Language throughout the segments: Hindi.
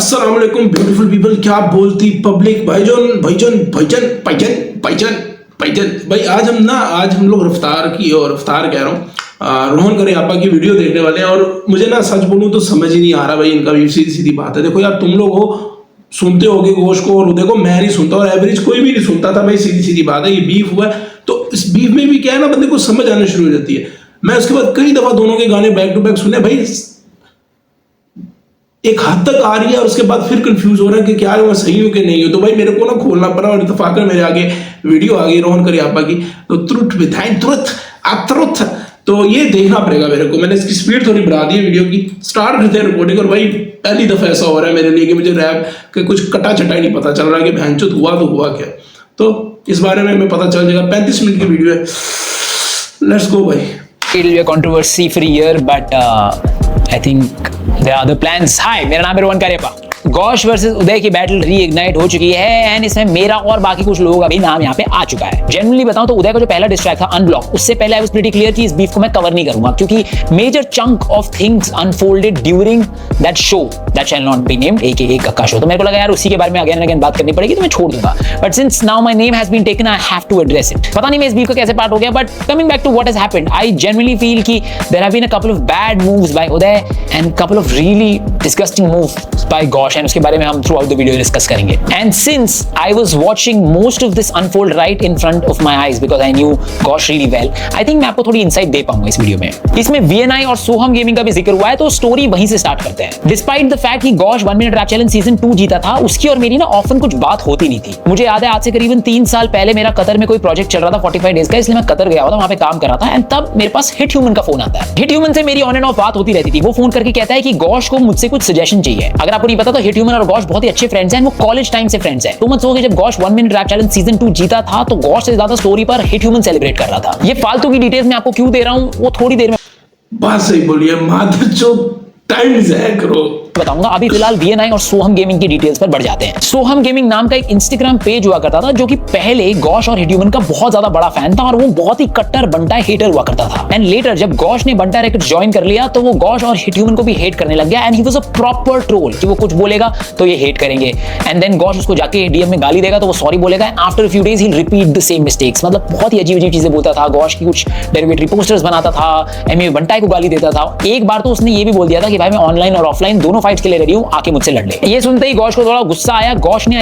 अस्सलाम वालेकुम ब्यूटीफुल पीपल, क्या बोलती पब्लिक, भाईजान भाईजान भाईजान भाईजान भाईजान भाईजान भाई। आज हम लोग रफ्तार कह रहा हूँ, रोहन करियप्पा की वीडियो देखने वाले हैं। और मुझे ना सच बोलूँ तो समझ ही नहीं आ रहा भाई इनका भी। सीधी सीधी बात है, देखो यार, तुम लोग हो सुनते होगे गोश्त को, और देखो मैं नहीं सुनता और एवरेज कोई भी नहीं सुनता था भाई। सीधी सीधी बात है, ये बीफ हुआ है तो इस बीफ में भी क्या है ना, बंदे को समझ आने शुरू हो जाती है। मैं उसके बाद कई दफा दोनों के गाने बैक टू बैक सुने भाई, एक हद तक आ रही है और उसके बाद फिर कंफ्यूज हो रहा है कि क्या है, मैं सही हूँ कि नहीं हूँ। तो भाई मेरे को ना खोलना पड़ा और इत्तेफाकन मेरे आगे वीडियो आ गई रोहन करियप्पा की, तो ट्रुथ बिहाइंड ट्रुथ, तो ये देखना पड़ेगा मेरे को। मैंने इसकी स्पीड थोड़ी बढ़ा दी है वीडियो की। स्टार्ट करते हैं रिकॉर्डिंग। और भाई पहली दफा ऐसा हो रहा है मेरे लिए कि मुझे रैप के कुछ कटा चटा ही नहीं पता चल रहा है कि भैंचोद हुआ तो हुआ क्या। तो इस बारे में हमें पता चल जाएगा। 35 मिनट की वीडियो है, लेट्स गो भाई। It will be a controversy-free year, but I think there are other plans. Hi, मेरा नाम है रोहन करियप्पा। गौश वर्सेस उदय की बैटल रीइग्नाइट हो चुकी है एंड इसमें मेरा और बाकी कुछ लोगों का भी नाम यहाँ पे आ चुका है। जनरली बताऊं तो उदय का जो पहला डिस्ट्रैक्ट था अनब्लॉक, उससे पहले आई वाज प्रीटी क्लियर कि इस बीफ को मैं कवर नहीं करूंगा, क्योंकि major chunk of things unfolded during that show that shall not be named, AKA Kakka show. तो मेरे को लगा यार उसी के बारे में अगेन एंड अगेन बात करनी पड़ेगी, तो मैं छोड़ दूंगा। But since now my name has been taken, I have to address it. पता नहीं मैं इस बीफ का कैसे पार्ट हो गया, but coming back to what has happened, I generally feel कि there have been a couple of bad moves by Uday and couple of really disgusting moves by Gaush, and उसके बारे में हम throughout the video डिस्कस करेंगे। And since I was watching most of this unfold right in front of my eyes because I knew Ghosh really well, I think मैं आपको थोड़ी इंसाइट दे पाऊंगा इस वीडियो में। इसमें VNI और सोहम गेमिंग का भी जिक्र हुआ है, तो स्टोरी वहीं से स्टार्ट करते हैं। Despite the fact कि Ghosh 1 Minute Rap Challenge season 2 जीता था, उसकी और मेरी ना ऑफन कुछ बात होती नहीं थी। मुझे याद है आज से करीबन 3 साल पहले मेरा कतर में कोई प्रोजेक्ट चल रहा था 45 डेज का, इसलिए मैं कतर गया हुआ था, वहां पे काम कर रहा था। एंड तब मेरे पास हिट ह्यूमन का फोन आता है। हिट ह्यूमन से मेरी ऑन एंड ऑफ बात होती रहती थी। वो फोन करके कहता है कि Ghosh को मुझसे कुछ सजेशन चाहिए। अगर आपको नहीं पता तो हिट ह्यूमन और Ghosh बहुत ही अच्छे फ्रेंड्स हैं, वो कॉलेज टाइम से फ्रेंड्स हैं। तो मत सोचो जब Ghosh 1 Minute Rap Challenge season 2 जीता था तो Ghosh से ज्यादा स्टोरी पर हिट ह्यूमन सेलिब्रेट कर रहा था। ये फालतू की डिटेल्स मैं आपको क्यों दे रहा हूं वो थोड़ी देर में बात सही बोलिए, मादरचोद टाइम ज़ाया करो बताऊंगा। अभी फिलहाल VNI और सोहम गेमिंग की डिटेल्स पर बढ़ जाते हैं। सोहम गेमिंग नाम का एक इंस्टाग्राम पेज हुआ करता था, जो कि पहले Ghosh और हिट ह्यूमन का बहुत ज्यादा बड़ा फैन था और वो बहुत ही कट्टर बंटा हेटर हुआ करता था। एंड लेटर जब Ghosh ने बंटा रैकेट्स ज्वाइन कर लिया तो वो Ghosh और हिट ह्यूमन को भी हेट करने लग गया। And he was a proper troll कि वो कुछ बोलेगा तो ये हेट करेंगे, एंड देन Ghosh उसको जाके DM में गाली देगा तो वो सॉरी बोलेगा। After few days he repeat the same mistakes. मतलब बहुत ही अजीब अजीब चीजें बोलता था। Ghosh की कुछ डेरिवेटरी पोस्टर्स बनाता था, एमए बंटा को गाली देता था। एक बार तो उसने ये भी बोल दिया था कि भाई मैं ऑनलाइन और ऑफलाइन दोनों फाइट्स के लिए रेडी हूं, आके मुझसे लड़ ले। ये सुनते ही Ghosh को थोड़ा गुस्सा आया। Ghosh ने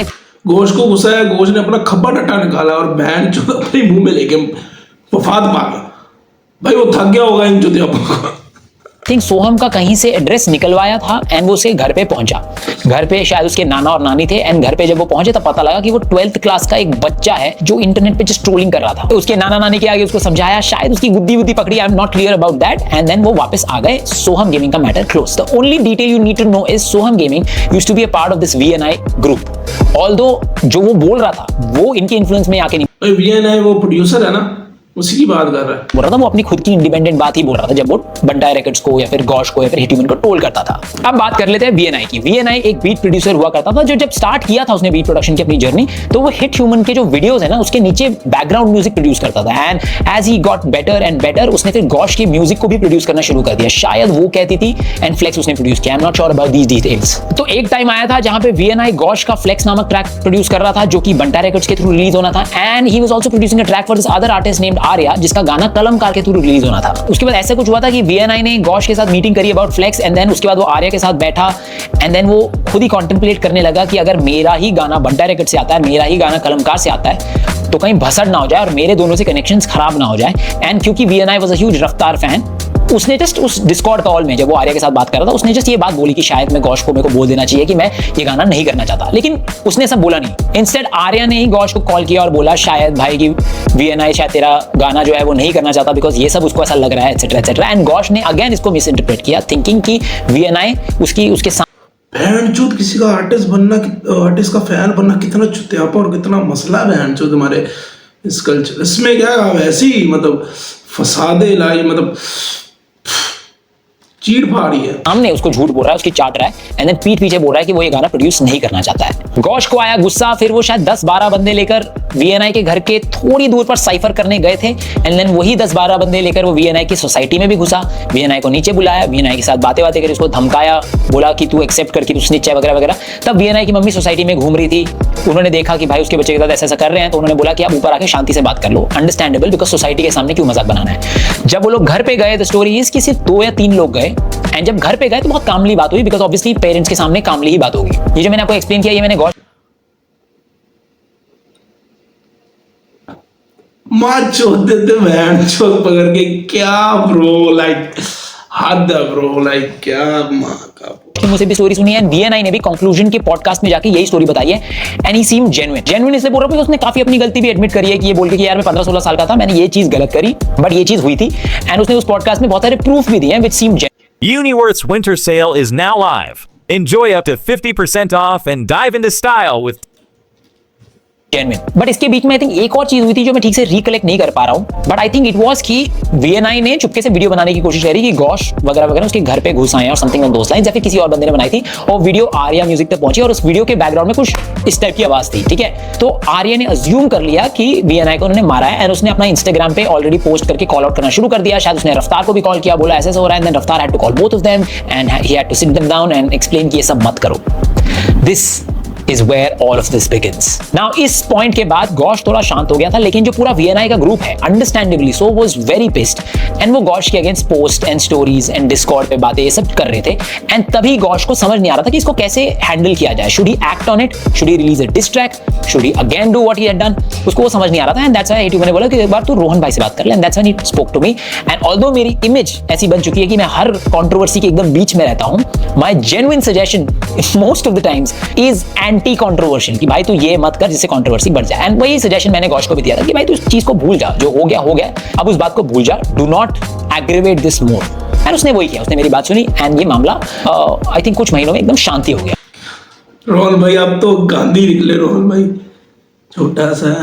अपना खब्बा डट्टा निकाला और बहन जो अपने मुंह में लेके वफात पा गया। भाई वो थक गया होगा इन चुतियापों को। थिंक सोहम का कहीं से एड्रेस निकलवाया था एंड वो उसके घर पे पहुंचा। घर पे शायद उसके नाना और नानी थे। एंड घर पे जब वो पहुंचे तब पता लगा कि वो 12th क्लास का एक बच्चा है जो इंटरनेट पे जस्ट ट्रोलिंग कर रहा था। तो उसके नाना नानी के आगे उसको समझाया, शायद उसकी गुद्दी पकड़ी, I am not clear about that. And then वो वापस आ गए। सोहम गेमिंग का matter close. The only detail you need to know is Soham gaming used to be a part of this VNI group. Although जो वो बोल रहा था वो इनके इन्फ्लुएंस में आके नहीं। VNI वो प्रोड्यूसर है ना, उसी की बात कर रहा है। बोल रहा था वो अपनी खुद की इंडिपेंडेंट बात ही बोल रहा था जब वो बंटा रैकेट्स को या फिर Ghosh को या फिर हिट ह्यूमन को ट्रोल करता था। अब बात कर लेते हैं VNI की। VNI एक बीट प्रोड्यूसर हुआ करता था, जो जब स्टार्ट किया था उसने बीट प्रोडक्शन की अपनी जर्नी, तो वो हिट ह्यूमन के जो वीडियोस है ना उसके नीचे बैकग्राउंड म्यूजिक प्रोड्यूस करता था। And as he got better and better उसने फिर Ghosh के म्यूजिक को भी प्रोड्यूस करना शुरू कर दिया। शायद वो कहती थी एंड फ्लेक्स उसने प्रोड्यूस किया। I am not sure about these details. तो एक टाइम आया था जहां पे VNI Ghosh का फ्लेक्स नामक ट्रैक प्रोड्यूस कर रहा था, जो कि बंटा रैकेट्स के थ्रू रिलीज होना था। And he was also producing a track for this other artist named Arya, जिसका गाना कलमकार के थ्रू रिलीज होना था। उसके बाद ऐसा कुछ हुआ था कि VNI ने Ghosh के साथ मीटिंग करी अबाउट फ्लेक्स, एंड देन उसके बाद वो आर्या के साथ बैठा एंड देन वो खुद ही कॉन्टेम्पलेट करने लगा कि अगर मेरा ही गाना बंटा रैकेट से आता है, मेरा ही गाना कलमकार से आता है, तो कहीं भसड़ ना हो जाए और मेरे दोनों से कनेक्शंस खराब ना हो जाए। एंड क्योंकि VNI वाज अ ह्यूज रफ्तार फैन, उसने जस्ट उस डिस्कॉर्ड कॉल में जब वो आर्या के साथ बात कर रहा था उसने जस्ट ये बात बोली कि शायद मैं Ghosh को मेरे को बोल देना चाहिए कि मैं ये गाना नहीं करना चाहता, लेकिन उसने सब बोला नहीं। इंस्टेड आर्या ने ही Ghosh को कॉल किया और बोला शायद भाई कि VNI शायद तेरा गाना जो है वो नहीं करना चाहता बिकॉज ये सब उसको ऐसा लग रहा है एटसेट्रा एटसेट्रा। एंड Ghosh ने अगेन इसको मिस इंटरप्रेट किया, थिंकिंग कि VNI उसके बहनचोद किसी का आर्टिस्ट का फैन बनना कितना चुतियापा और कितना मसला है बहनचोद हमारे इस कल्चर। इसमें क्या वैसी मतलब फसादे लाई, मतलब चीड़ फाड़ी है। सामने उसको झूठ बोल रहा है, उसकी चाट रहा है, एंड देन पीठ पीछे बोल रहा है कि वो ये गाना प्रोड्यूस नहीं करना चाहता है। Ghosh को आया गुस्सा, फिर वो शायद 10-12 बंदे लेकर वीएनआई के घर के थोड़ी दूर पर साइफर करने गए थे एंड देन वही 10-12 बंदे लेकर वो वीएनआई की सोसाइटी में भी घुसा, वीएनआई को नीचे बुलाया, वीएनआई के साथ बातें करी, उसको धमकाया, बोला कि तू एक्सेप्ट कर कि तू स्निच है वगैरह वगैरह। तब वीएनआई की मम्मी सोसाइटी में घूम रही थी, उन्होंने देखा कि भाई उसके बच्चे के साथ ऐसा कर रहे हैं, तो उन्होंने बोला कि आप ऊपर आके शांति से बात कर लो, अंडरस्टैंडेबल, बिकॉज सोसाइटी के सामने क्यों मजाक बनाना है। जब वो लोग घर पे गए, द स्टोरी इज कि सिर्फ 2 या 3 लोग गए एंड जब घर पे गए तो बहुत कामली बात हुई, बिकॉज ऑब्वियसली पेरेंट्स के सामने कामली ही बात होगी। ये जो मैंने आपको एक्सप्लेन किया, ये मैंने गौर मार चोद देते बहन चोद पकड़ के, क्या ब्रो, लाइक हद है ब्रो, लाइक क्या माँ का। मुझे भी स्टोरी सुनी है, वीएनआई ने भी कंक्लूजन के पॉडकास्ट में जाके यही स्टोरी बताई है एंड ही सीम जेन्युइन इसलिए बोल रहा हूं उसने काफी अपनी गलती भी एडमिट करी है कि ये बोल के कि यार मैं 15-16 साल का था, मैंने ये चीज गलत करी, बट ये चीज हुई थी एंड उसने उस पॉडकास्ट में बहुत सारे प्रूफ भी दिए हैं which seem Uniworth's winter sale is now live. Enjoy up to 50% off and dive into style with genuine. But इसके बीच में आई थिंक एक और चीज हुई थी जो मैं ठीक से रिकलेक्ट नहीं कर पा रहा हूं, but I think it was कि वीएनआई ने चुपके से वीडियो बनाने की कोशिश करी कि गौश वगैरह वगैरह उसके घर पे घुस आए और समथिंग ऑन दोस लाइंस, या फिर किसी और बंदे ने बनाई थी और वीडियो आर्या म्यूजिक तक पहुंची और उस वीडियो के बैकग्राउंड में कुछ इस टाइप की आवाज थी, ठीक है। तो आर्या ने अज्यूम कर लिया कि वीएनआई को उन्होंने मारा है एंड उसने अपना इंस्टाग्राम पे ऑलरेडी पोस्ट करके कॉल आउट करना शुरू कर दिया। शायद उसने रफ्तार को भी कॉल किया, बोला ऐसा हो रहा है, and then Raftaar had to call both of them and he had to sit them down and explain कि ये सब मत करो। This is where all of this begins. Now इस पॉइंट के बाद गौश थोड़ा शांत हो गया था, लेकिन जो पूरा वीएनआई का ग्रुप है understandably so was very pissed and वो गौश के against post and stories and Discord पे बातें ये सब कर रहे थे एंड तभी गौश को समझ नहीं आ रहा था कि इसको कैसे हैंडल किया जाए। Should he act on it, should he release a diss track, should he again do what he had done, उसको वो समझ नहीं आ रहा था एंड दैट्स व्हाई मैंने बोला कि एक बार तू रोहन भाई से बात कर ले and that's when he spoke to me and although मेरी इमेज ऐसी बन चुकी है कि मैं हर कंट्रोवर्सी के एकदम बीच में रहता हूं, my genuine suggestion most of the times is anti controversial कि भाई तू ये मत कर जिससे कंट्रोवर्सी बढ़ जाए। एंड वही सजेशन मैंने गौश को भी दिया था कि भाई तू इस चीज को भूल जा, जो हो गया, अब उस बात को भूल जा, do not aggravate this more. And उसने वही किया, उसने मेरी बात सुनी एंड ये मामला आई थिंक कुछ महीनों में एकदम शांति हो गया। रोहन भाई आप तो गांधी निकले, रोहन भाई छोटा सा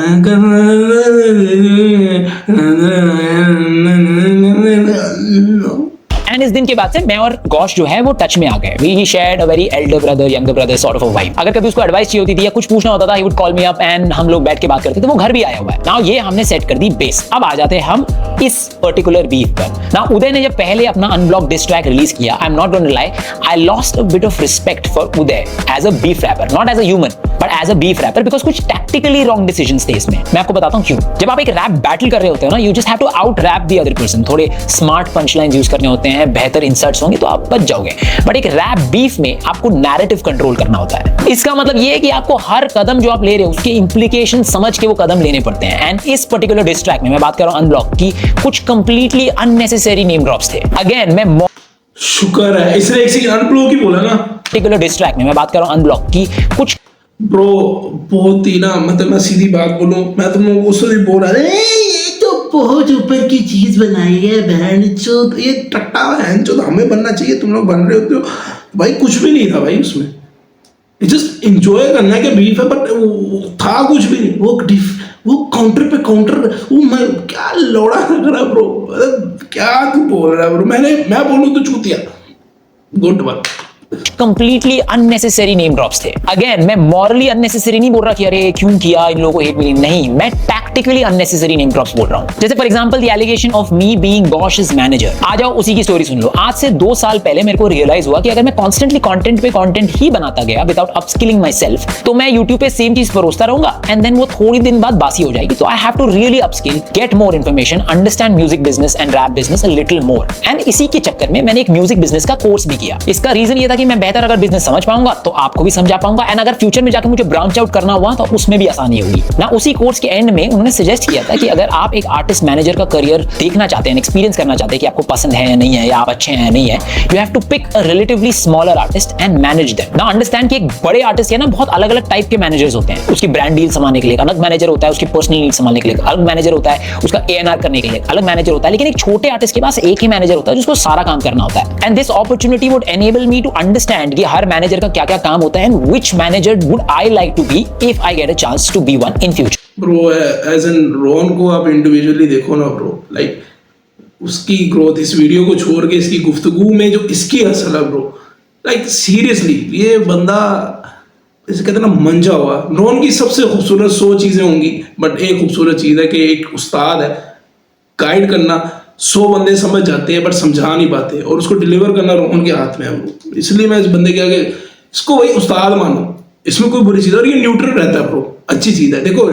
एंड इस दिन के बाद से मैं और गौश जो है वो टच में आ गए। We shared a very elder brother younger brother sort of a vibe. अगर कभी उसको एडवाइस चाहिए होती थी या कुछ पूछना होता था, he would call me up and हम लोग बैठ के बात करते थे। वो घर भी आया हुआ है। नाउ ये हमने सेट कर दी बेस। अब आ जाते हैं हम इस पर्टिकुलर बीफ पर। नाउ उदय ने जब पहले अपना अनब्लॉक डिस ट्रैक रिलीज किया, I am not going to lie, I lost a bit of respect for Uday as a beef rapper, not as a human but as a beef rapper, because कुछ टैक्टिकली रॉन्ग डिसीजंस थे इसमें। मैं आपको बताता हूं क्यों। जब आप एक रैप बैटल कर रहे होते हो ना, you just have to out rap the other person. थोड़े स्मार्ट पंचलाइंस यूज करने होते हैं, बेहतर इंसर्ट्स होंगे तो आप बच जाओगे। बट एक रैप बीफ में आपको नैरेटिव कंट्रोल करना होता है। इसका मतलब ये है कि आपको हर कदम जो आप ले रहे हो उसके इंप्लीकेशन समझ के वो कदम लेने पड़ते हैं। एंड इस पर्टिकुलर डिस ट्रैक में मैं बात कर रहा हूं अनब्लॉक की, कुछ कंप्लीटली अननेसेसरी नेम ड्रॉप्स थे। अगेन मैं शुक्र है इसने एक सेकंड अनब्लॉक ही बोला ना। पर्टिकुलर डिस ट्रैक में मैं बात कर रहा हूं अनब्लॉक की, कुछ ब्रो बहुत ही ना, मतलब मैं सीधी बात बोलूं, मैं तुम लोगों को उससे भी बोल रहा ये तो बहुत ऊपर की चीज बनाई है बहन चोद, ये टट्टा बहन चोद, हमें बनना चाहिए, तुम लोग बन रहे होते हो भाई। कुछ भी नहीं था भाई उसमें, जस्ट इंजॉय करना के बीफ है, बट था कुछ भी नहीं। वो काउंटर पे काउंटर, वो मैं क्या लौड़ा कर रहा ब्रो, क्या तू बोल रहा ब्रो। मैं बोलूं तो चूतिया, good one. Completely unnecessary name drops थे। अगेन मैं मॉरली अननेसेसरी नहीं बोल रहा कि अरे क्यों किया, इन लोगों को हेट मिली, नहीं, मैं टैक्टिकली अननेसेसरी नेम ड्रॉप्स बोल रहा हूं। जैसे for example the allegation of me being Gaush's manager. आ जाओ उसी की स्टोरी सुन लो। आज से 2 साल पहले मेरे को रियलाइज हुआ कि अगर मैं कॉन्स्टेंटली कंटेंट पे कंटेंट ही बनाता गया विदाउट अपस्किलिंग माई सेल्फ, तो मैं यूट्यूब पे सेम चीज परोसता रहूंगा एंड देन वो थोड़ी दिन बाद बासी हो जाएगी। तो I have to really upskill, get more information, understand music business and rap business a little more. And इसी के चक्कर में मैंने एक म्यूजिक बिजनेस का कोर्स भी किया। इसका रीजन ये था कि मैं बेहतर अगर बिजनेस समझ पाऊंगा तो आपको भी समझा पाऊंगा एंड अगर फ्यूचर में जाकर मुझे ब्रांच आउट करना हुआ तो उसमें भी आसानी होगी ना। उसी कोर्स के एंड में उन्होंने सजेस्ट किया था कि अगर आप एक आर्टिस्ट मैनेजर का करियर देखना चाहते हैं, एक्सपीरियंस करना चाहते हैं कि आपको पसंद है या नहीं है, या आप अच्छे हैं या नहीं है, you have to pick a relatively smaller artist and manage them. ना अंडरस्टैंड कि एक बड़े आर्टिस्ट है ना, बहुत अलग अलग टाइप के मैनेजर्स होते हैं। उसकी ब्रांड डील संभालने के लिए अलग मैनेजर होता है, उसकी पर्सनल नीड संभालने के लिए अलग मैनेजर होता है, उसका A&R करने के लिए अलग मैनेजर होता है। लेकिन एक छोटे आर्टिस्ट के पास एक ही मैनेजर होता है जिसको सारा काम करना होता है। And this opportunity would enable me to understand कि हर मैनेजर का क्या क्या काम होता है and which manager would I like to be if I get a chance to be one in future. Bro as an Rohan को आप इंडिविजुअली देखो ना ब्रो, लाइक उसकी ग्रोथ, इस वीडियो को छोड़ के इसकी गुफ्तगू में जो इसकी असल है ब्रो, लाइक सीरियसली ये बंदा जैसे कहते हैं ना मंजा हुआ। रोहन की सबसे खूबसूरत 100 चीज़ें होंगी, बट एक खूबसूरत चीज़ है कि एक उस्ताद है, गाइड करना 100 बंदे समझ जाते हैं बट समझा नहीं पाते, और उसको डिलीवर करना रोहन के हाथ में है। इसलिए मैं इस बंदे के आगे इसको वही उस्ताद मानो, इसमें कोई बुरी चीज़ है, और ये न्यूट्रल रहता है ब्रो, अच्छी चीज़ है। देखो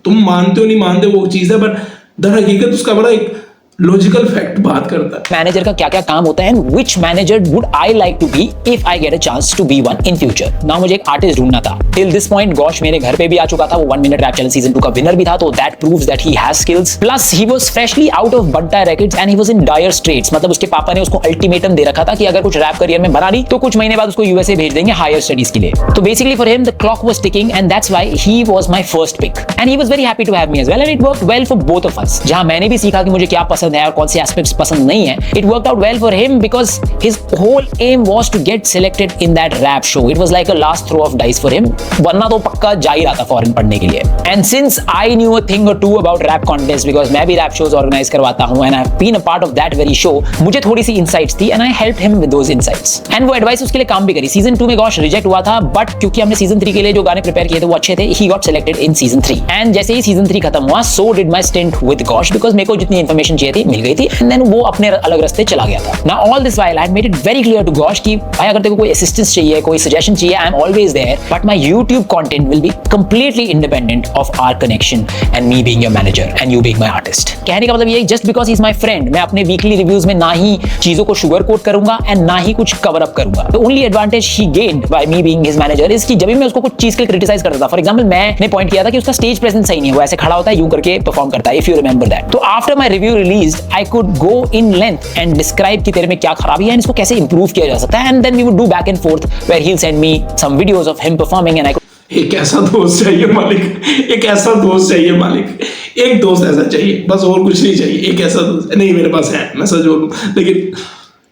तुम मानते हो नहीं मानते वो चीज़ है, बट दर हकीकत उसका बड़ा एक लॉजिकल फैक्ट बात करता है। मैनेजर का क्या क्या काम होता है and which manager would I like to be if I get a chance to be one in future. ना मुझे एक आर्टिस्ट ढूंढना था। टिल दिस पॉइंट गॉश मेरे घर पे भी आ चुका था, वो 1 मिनट रैप चैलेंज सीजन 2 का विनर भी था, तो that proves that he has skills. Plus he was freshly out of Bantai records and he was in dire straits, मतलब उसके पापा ने उसको अल्टीमेटम दे रखा था कि अगर कुछ रैप करियर में बना ली तो कुछ महीने बाद उसको यूएसए भेज देंगे हायर स्टडीज के लिए। तो basically for him the clock was ticking and that's why he was my first pick and he was very happy to have me as well and it worked well for both of us. जहां मैंने भी सीखा कि मुझे क्या पसंद है और कौन से एस्पेक्ट्स पसंद नहीं है, it worked out well for him because his whole aim was to get selected in that rap show. It was like a last throw of dice for him, वरना तो पक्का जा ही रहा था फॉरेन पढ़ने के लिए। And since I knew a thing or two about rap contests because मैं भी rap shows organize करवाता हूँ and I've been a part of that very show, मुझे थोड़ी सी insights थी and I helped him with those insights. And वो advice उसके लिए काम भी करी। सीजन 2 में गॉश रिजेक्ट हुआ था, बट क्योंकि हमने सीजन 3 के लिए जो गाने प्रिपेयर किए थे वो अच्छे थे, he got selected in season 3. And जैसे ही सीजन 3 खत्म हुआ, so did my stint with gosh because मेरे को जितनी इन्फॉर्मेशन चाहिए थी मिल गई थी and then वो अपने अलग रास्ते चला गया था। Now all this while I had made it very clear to gosh कि भाई अगर तेरे को कोई असिस्टेंस चाहिए, कोई सजेशन चाहिए, I am always there, but my YouTube content will be completely independent of our connection and me being your manager and you being my artist. कहने का मतलब ये just because he's my friend, मैं अपने वीकली रिव्यूज में ना ही चीजों को शुगर कोट करूंगा एंड ना ही कुछ कवर अप करूंगा। The only advantage he gained by me being his manager is कि जब भी मैं उसको कुछ चीज के लिए क्रिटिसाइज करता था, फॉर एग्जांपल मैंने पॉइंट किया था कि उसका स्टेज प्रेजेंस सही नहीं है, वो ऐसे खड़ा होता है यूं करके परफॉर्म करता है, इफ यू रिमेंबर दैट। तो after my review released I could go in length and describe कि तेरे में क्या खराबी है एंड इसको कैसे इंप्रूव किया जा सकता है, and then we would do back and forth where he will send me some videos of him performing and I एक ऐसा दोस्त चाहिए मालिक, एक ऐसा दोस्त चाहिए मालिक, एक दोस्त ऐसा चाहिए बस, और कुछ नहीं चाहिए। एक ऐसा दोस्त नहीं मेरे पास है, मैं सच बोलूं, लेकिन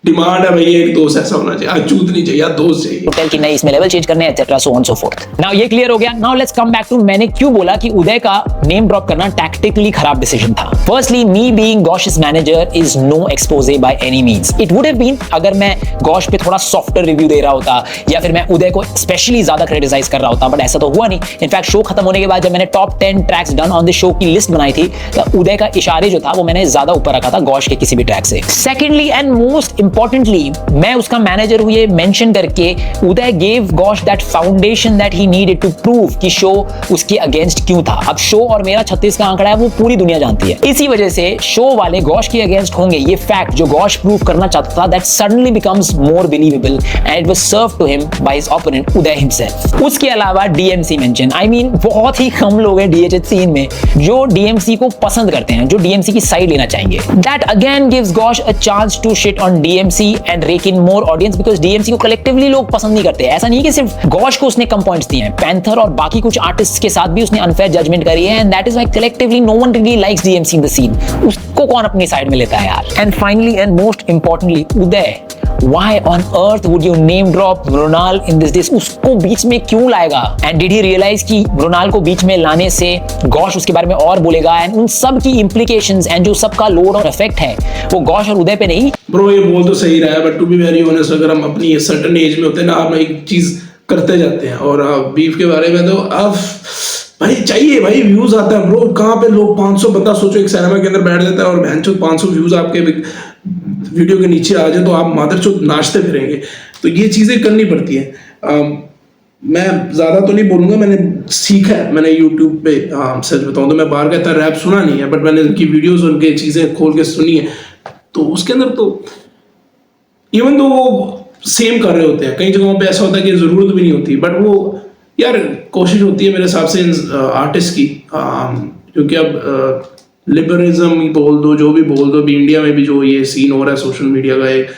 डिमांड है भाई, एक दोस्त ऐसा होना चाहिए, अचूत नहीं चाहिए, दोस्त चाहिए। होटल की नहीं इसमें लेवल चेंज करने etcetera so on so forth. Now ये क्लियर हो गया। Now let's come back to मैंने क्यों बोला कि उदय का नेम ड्रॉप करना टैक्टिकली खराब डिसीजन था। Firstly me being Gaush's manager is no exposé by any means. It would have been अगर मैं गॉश पे थोड़ा सॉफ्टर रिव्यू दे रहा होता या फिर मैं उदय को स्पेशली ज्यादा क्रिटिसाइज कर रहा होता, बट ऐसा तो हुआ नहीं। इनफैक्ट शो खत्म होने के बाद जब मैंने top 10 tracks done on the show की लिस्ट बनाई थी तो उदय का इशारे जो था वो मैंने ज्यादा ऊपर रखा था गॉश के किसी भी ट्रैक से। सेकेंडली एंड मोस्ट इंपॉर्टेंटली मैं उसका मैनेजर हूं ये मेंशन करके Uday gave Gaush that foundation that he needed to prove कि शो उसके अगेंस्ट क्यों था। अब शो और मेरा 36 का आंकड़ा है वो पूरी दुनिया जानती है, इसी वजह से शो वाले गॉश के अगेंस्ट होंगे। ये फैक्ट जो गॉश प्रूव करना चाहता था that suddenly becomes more believable and it was served to him by his opponent Uday himself. उसके अलावा डीएमसी मेंशन, आई मीन बहुत ही कम लोग हैं डीएचएच सीन में जो डीएमसी को पसंद करते हैं, जो डीएमसी की साइड लेना चाहेंगे। That again gives Ghosh a chance to shit on DMC and rake in more audience because DMC को कलेक्टिवली लोग पसंद नहीं करते। ऐसा नहीं कि सिर्फ गॉश को उसने कम पॉइंट्स दिए हैं, पैंथर और बाकी कुछ आर्टिस्ट के साथ भी उसने अनफेयर जजमेंट करी है and that is why collectively no one really likes DMC in the scene. उसको कौन अपनी साइड में लेता है यार। And finally and most importantly Uday, why on earth would you name drop Mrinal in this diss? उसको बीच में क्यों लाएगा? And did he realize कि मृणाल को बीच में लाने से गॉश उसके बारे में और बोलेगा एंड उन सब की implications एंड जो सबका लोड और इफेक्ट है वो गॉश और उदय पे नहीं। ब्रो ये बोल तो सही रहा है, but to be very honest अगर हम अपनी सर्टेन एज में होते हैं ना, हम एक चीज करते जाते हैं। और बीफ के बारे में तो अब भाई चाहिए भाई, व्यूज आता है ब्रो। कहाँ पे लोग 500 बंदा, सोचो एक सिनेमा के अंदर बैठ जाता है और बहनचोद 500 व्यूज आपके वीडियो के नीचे आ जाए तो आप मादरचोद नाचते फिरेंगे। तो ये चीजें करनी पड़ती है। मैं ज्यादा तो नहीं बोलूंगा, मैंने सीखा है, मैंने यूट्यूब पे सच बताऊं तो मैं बाहर का इतना रैप सुना नहीं है, बट मैंने उनकी वीडियोस उनके चीजें खोल के सुनी है। तो उसके अंदर तो इवन तो वो सेम कर रहे होते हैं, कई जगहों पे ऐसा होता है कि जरूरत भी नहीं होती, बट वो यार कोशिश होती है मेरे हिसाब से आर्टिस्ट की, क्योंकि अब लिबरलिज्म ही बोल दो, जो भी बोल दो, भी इंडिया में भी जो ये सीन हो रहा है सोशल मीडिया का, एक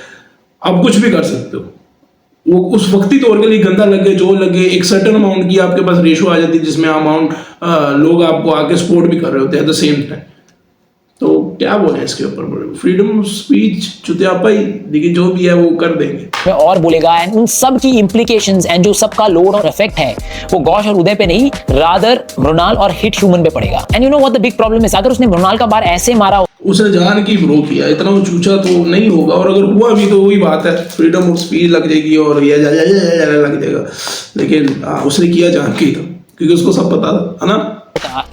आप कुछ भी कर सकते हो। वो उस वक्ती तौर के लिए गंदा लगे जो लगे, एक सर्टेन अमाउंट की आपके पास रेशो आ जाती है जिसमें अमाउंट लोग आपको आके सपोर्ट भी कर रहे होते हैं एट द सेम टाइम। तो क्या बोले इसके ऊपर, फ्रीडम ऑफ स्पीच चुतियापा ही, लेकिन जो भी है वो कर देंगे में और बोलेगा, एंड उन सब की इंप्लीकेशंस एंड जो सबका लोड और इफेक्ट है वो गॉश और उदय पे नहीं, रादर मृणाल और हिट ह्यूमन पे पड़ेगा। And you know what the big problem is, अगर उसने मृणाल का बार ऐसे मारा, उसने जान की ब्रो किया, इतना वो चूचा तो नहीं होगा, और अगर हुआ भी तो वही बात है, फ्रीडम ऑफ स्पीच लग जाएगी और ये लग जाएगा, लेकिन उसने किया जान के था, क्योंकि उसको सब पता था, है ना।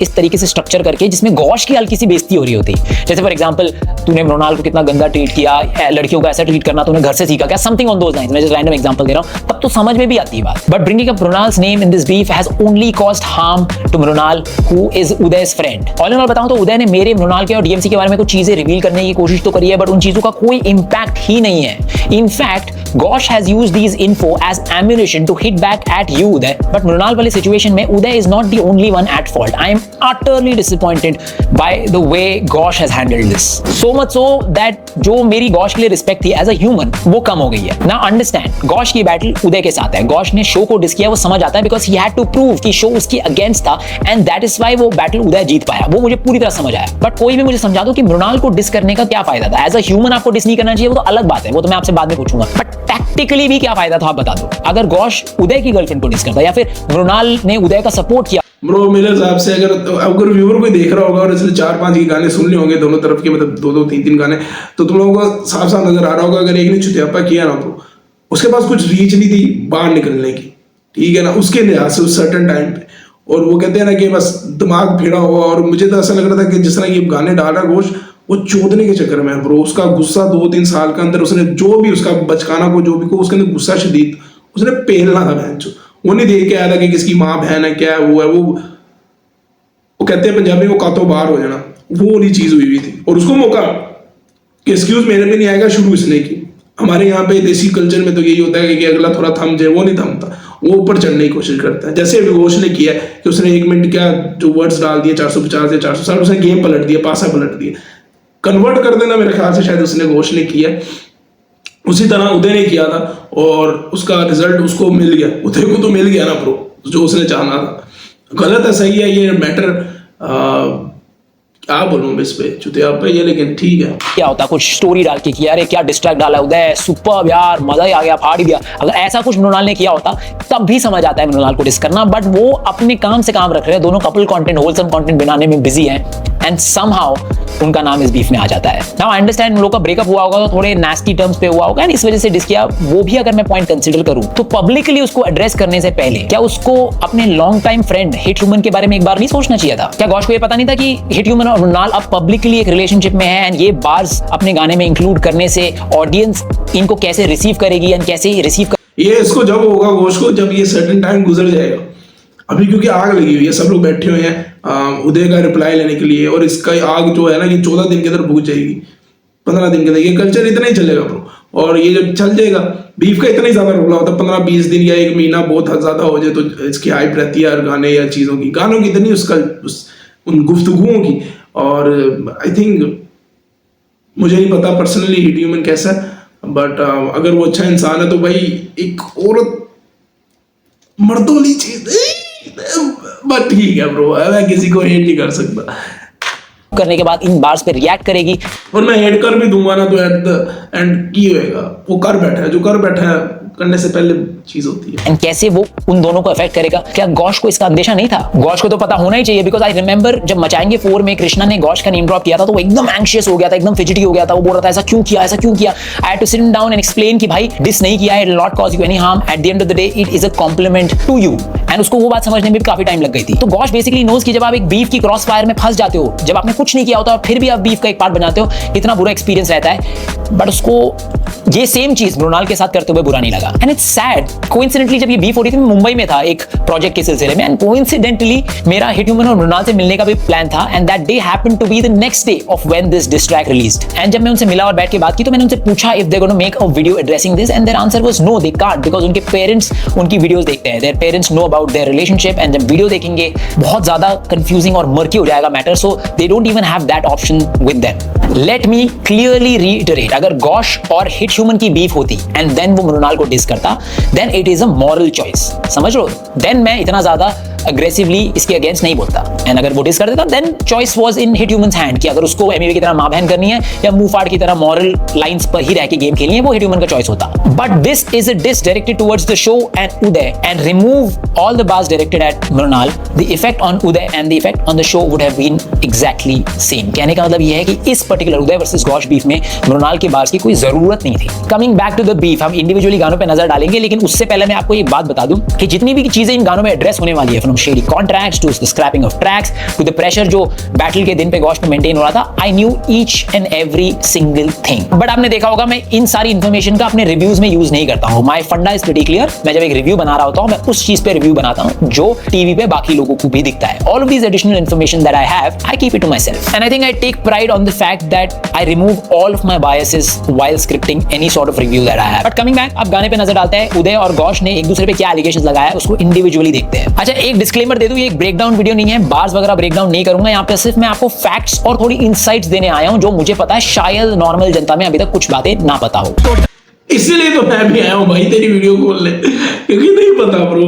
इस तरीके से स्ट्रक्चर करके जिसमें गॉश की हल्की सी बेइज्जती हो रही होती, जैसे फॉर एग्जांपल तूने मृणाल को कितना गंदा ट्रीट किया, लड़कियों को ऐसा ट्रीट करना तूने घर से सीखा क्या, समथिंग ऑन दोस लाइंस, मैं जस्ट रैंडम एग्जांपल दे रहा हूं, तब तो समझ में भी आती है बात। But bringing up Mrinal's name in this beef has only caused harm to Mrinal who is Uday's friend. All in all बताऊं तो उदय ने मेरे, मृणाल के और डीएमसी के बारे में कुछ चीजें रिवील करने की कोशिश तो करी है, बट उन चीजों का कोई इंपैक्ट ही नहीं है। In fact Gaush has used these info as ammunition to hit back at you Uday, but Mrinal वाली सिचुएशन में Uday is not the only one at fault. I am utterly disappointed by the way Gosh has handled this. So much so that जो मेरी Gosh के लिए रिस्पेक्ट थी एज अ ह्यूमन वो कम हो गई है। Now understand, Gosh की बैटल उदय के साथ है। Gosh ने शो को डिस किया, वो समझ आता है, because he had to prove कि शो उसके अगेंस्ट था, and that is why वो बैटल उदय जीत पाया। वो मुझे पूरी तरह समझ आया। बट कोई भी मुझे समझा दो कि मृणाल को डिस करने का क्या फायदा था। एज अ ह्यूमन आपको डिस नहीं करना चाहिए, वो तो अलग बात है, वो तो मैं आपसे बाद में पूछूंगा। बट टैक्टिकली भी क्या फायदा था आप बता दो। अगर Gosh उदय की गर्लफ्रेंड को डिस करता या फिर मृणाल ने उदय का सपोर्ट किया, ब्रो मेरे हिसाब से अगर व्यूअर कोई देख रहा होगा और इसने 4-5 गाने सुन लिए होंगे दोनों तरफ के, मतलब 2-2, 3-3 गाने, तो तुम लोगों को साफ साफ नजर आ रहा होगा, अगर एक ने चुतियापा किया ना ब्रो, उसके पास कुछ रीच नहीं थी बाहर निकलने की, ठीक है ना, उसके लिहाज से उस सर्टेन टाइम पे। और वो कहते हैं ना कि बस दिमाग फिरा हुआ, और मुझे तो ऐसा लग रहा था कि जिस तरह ये गाने डाल रहा है घोष, वो चोदने के चक्कर में है ब्रो। उसका गुस्सा 2-3 साल के अंदर उसने जो भी उसका बचकाना को जो भी को उसके अंदर गुस्सा शदीद उसने पेलना था बहन चो। वो नहीं देख के आया था कि किसकी माँ बहन है क्या है वो है, वो कहते हैं पंजाबी में कातो बाहर हो जाना, वो वाली चीज हुई थी। और उसको मौका कि एक्सक्यूज मेरे पे नहीं आएगा, शुरू इसने की। हमारे यहाँ पे देसी कल्चर में तो यही होता है कि अगला थोड़ा थम जाए, वो नहीं थमता, वो ऊपर चढ़ने की कोशिश करता है। जैसे घोष ने किया कि उसने 1 मिनट क्या जो वर्ड्स डाल दिए 450 या 460, उसने गेम पलट दिया, पासा पलट दिया, कन्वर्ट कर देना मेरे ख्याल से शायद उसने घोष ने किया। उसी तरह उदय ने किया था और उसका रिजल्ट उसको मिल गया, उदय को तो मिल गया ना ब्रो जो उसने चाहना था। गलत है सही है ये मैटर, क्या बोलूं मैं इस पे चुतियापा ये, लेकिन ठीक है। क्या होता कुछ स्टोरी डाल के किया, अरे क्या डिस्ट्रैक्ट डाला उदय, सुपर यार मजा ही आ गया, फाड़ दिया, अगर ऐसा कुछ मृणाल ने किया होता तब भी समझ आता है मृणाल को डिस करना। बट वो अपने काम से काम रख रहे हैं, दोनों कपल कंटेंट, होलसम कंटेंट बनाने में बिजी हैं, एंड समहाउ उनका नाम इस बीफ में आ जाता है। नाउ आई अंडरस्टैंड उन लोग का ब्रेकअप हुआ होगा तो थोड़े नास्टी टर्म्स पे हुआ होगा, एंड इस वजह से डिस किया। वो भी अगर मैं पॉइंट कंसीडर करूं तो पब्लिकली उसको एड्रेस करने से पहले क्या उसको अपने long time friend hit human के बारे में एक बार नहीं सोचना चाहिए था? क्या गॉश को ये पता नहीं था कि हिट ह्यूमन और मृणाल अब पब्लिकली एक रिलेशनशिप में है, एंड ये बार्स अपने गाने में इंक्लूड करने से ऑडियंस इनको कैसे रिसीव करेगी एंड कैसे रिसीव ये इसको जब होगा घोष को, जब ये सर्टेन टाइम गुजर जाएगा। अभी क्योंकि आग लगी हुई है, सब लोग बैठे हुए हैं उदय का रिप्लाई लेने के लिए, और इसका आग जो है ना ये 14 दिन के अंदर बुझ जाएगी, 15 दिन के अंदर। ये कल्चर इतना ही चलेगा ब्रो, और ये जब चल जाएगा, बीफ का इतना ही ज्यादा रोला होता है, 15-20 दिन या 1 महीना बहुत ज्यादा हो जाए तो इसकी हाइप रहती है, और गाने या चीजों की, गानों की इतनी उसका उन गुफ्तगुओं की। और आई थिंक मुझे नहीं पता पर्सनली हिट ह्यूमन कैसा है, बट अगर वो अच्छा इंसान है तो भाई एक औरत मर्दोली चीज, बट ठीक है ब्रो, मैं किसी को हेट नहीं कर सकता। करने के बाद इन बार्स पे रिएक्ट करेगी, और मैं हेट कर भी दूंगा ना तो एट द एंड की होएगा, वो कर बैठा है, जो कर बैठा है करने से पहले चीज होती है। एंड कैसे वो उन दोनों को अफेक्ट करेगा? क्या गॉश को इसका अंदेशा नहीं था? गॉश को तो पता होना ही चाहिए, बिकॉज आई रिमेंबर जब मचाएंगे 4 में कृष्णा ने गॉश का नेम ड्रॉप किया था तो वो एकदम एंशियस हो गया था, एकदम फिजिटी हो गया था। वो बोल रहा था ऐसा क्यों किया, ऐसा क्यों किया। I had to sit down and explain कि भाई डिस नहीं किया है, it will not cause you any harm, at the end of the day it is a compliment to you. And उसको वो बात समझने में भी काफी टाइम लग गई थी। तो गॉश बेसिकली नोज कि जब आप एक बीफ की क्रॉस फायर में फंस जाते हो, जब आपने कुछ नहीं किया होता फिर भी आप बीफ का एक पार्ट बनाते हो, इतना बुरा एक्सपीरियंस रहता है। बट उसको ये सेम चीज मृणाल के साथ करते हुए बुरा नहीं लगा। एंड इट्स सैड, कोइंसिडेंटली जब ये बीफ हो रही थी मैं मुंबई में था एक प्रोजेक्ट के सिलसिले में, एंड कोइंसिडेंटली मेरा हिट ह्यूमन और मृणाल से मिलने का भी प्लान था, and that day happened to be the next day of when this diss track released. And जब मैं उनसे मिला और बैठ के बात की तो मैंने उनसे पूछा if they gonna make a video addressing this, and their answer was no, they can't, because उनके पेरेंट्स उनकी वीडियोस देखते हैं, their parents know about their relationship, and जब वीडियो देखेंगे बहुत ज्यादा कंफ्यूजिंग और मर्की हो जाएगा matter, so they don't even have that option with them. Let me clearly reiterate, अगर गॉश और हिट ह्यूमन की बीफ होती एंड देन वो मृणाल को डिस करता, then it is a moral choice, समझ लो, देन मैं इतना ज्यादा अग्रेसिवली इसके अगेंस्ट नहीं बोलता, एंड अगर वो डिस कर देता then choice was in Hit Human's hand कि अगर उसको एमवीपी की तरह मां बहन करनी है या मुंह फाड़ की तरह मॉरल लाइंस पर ही रह के गेम खेलनी है, वो हिट ह्यूमन का चॉइस होता. But this is a diss directed towards the show and Uday and remove all the bars directed at Mrinal. The effect on Uday and the effect on the show would have been exactly same. कहने का मतलब यह है कि इस particular Uday versus Ghosh beef में मृणाल के बार्स की कोई जरूरत नहीं थी. Coming back to the beef, हम इंडिविजुअली गानों पे नजर डालेंगे, लेकिन उससे पहले मैं आपको एक बात बता दूं कि जितनी भी चीजें इन गानों में एड्रेस होने वाली है, from shady contracts to the scrapping of tracks to the pressure जो बैटल के दिन पे घोष पे मेंटेन हो रहा था, I knew each and every single thing. But आपने देखा होगा मैं इन सारी इंफॉर्मेशन का अपने रिव्यूज में यूज नहीं करता हूं. माय फंडा इज प्रीटी क्लियर. मैं जब एक रिव्यू बना रहा होता हूं, मैं उस चीज पे रिव्यू बनाता हूं जो टीवी पे बाकी लोगों को भी दिखता है. All of this additional information that I have, I keep it to myself, and I think I take pride on the fact that I remove all of my biases while scripting any sort of review that I have. But coming back, अब गाने पे नजर डालते हैं उदय और घोष ने एक दूसरे पे क्या एलिगेशंस लगाया, उसको इंडिविजुअली देखते हैं. अच्छा, एक डिस्क्लेमर दे दूं, ये एक ब्रेकडाउन वीडियो नहीं है, बार्स वगैरह ब्रेकडाउन नहीं करूंगा. यहाँ पे सिर्फ मैं आपको फैक्ट्स और थोड़ी इनसाइट्स देने आया हूं जो मुझे पता है शायद नॉर्मल जनता में अभी तक कुछ बातें ना पता हो. इसीलिए तो मैं भी आया हूँ भाई तेरी वीडियो खोलने, क्योंकि नहीं पता ब्रो.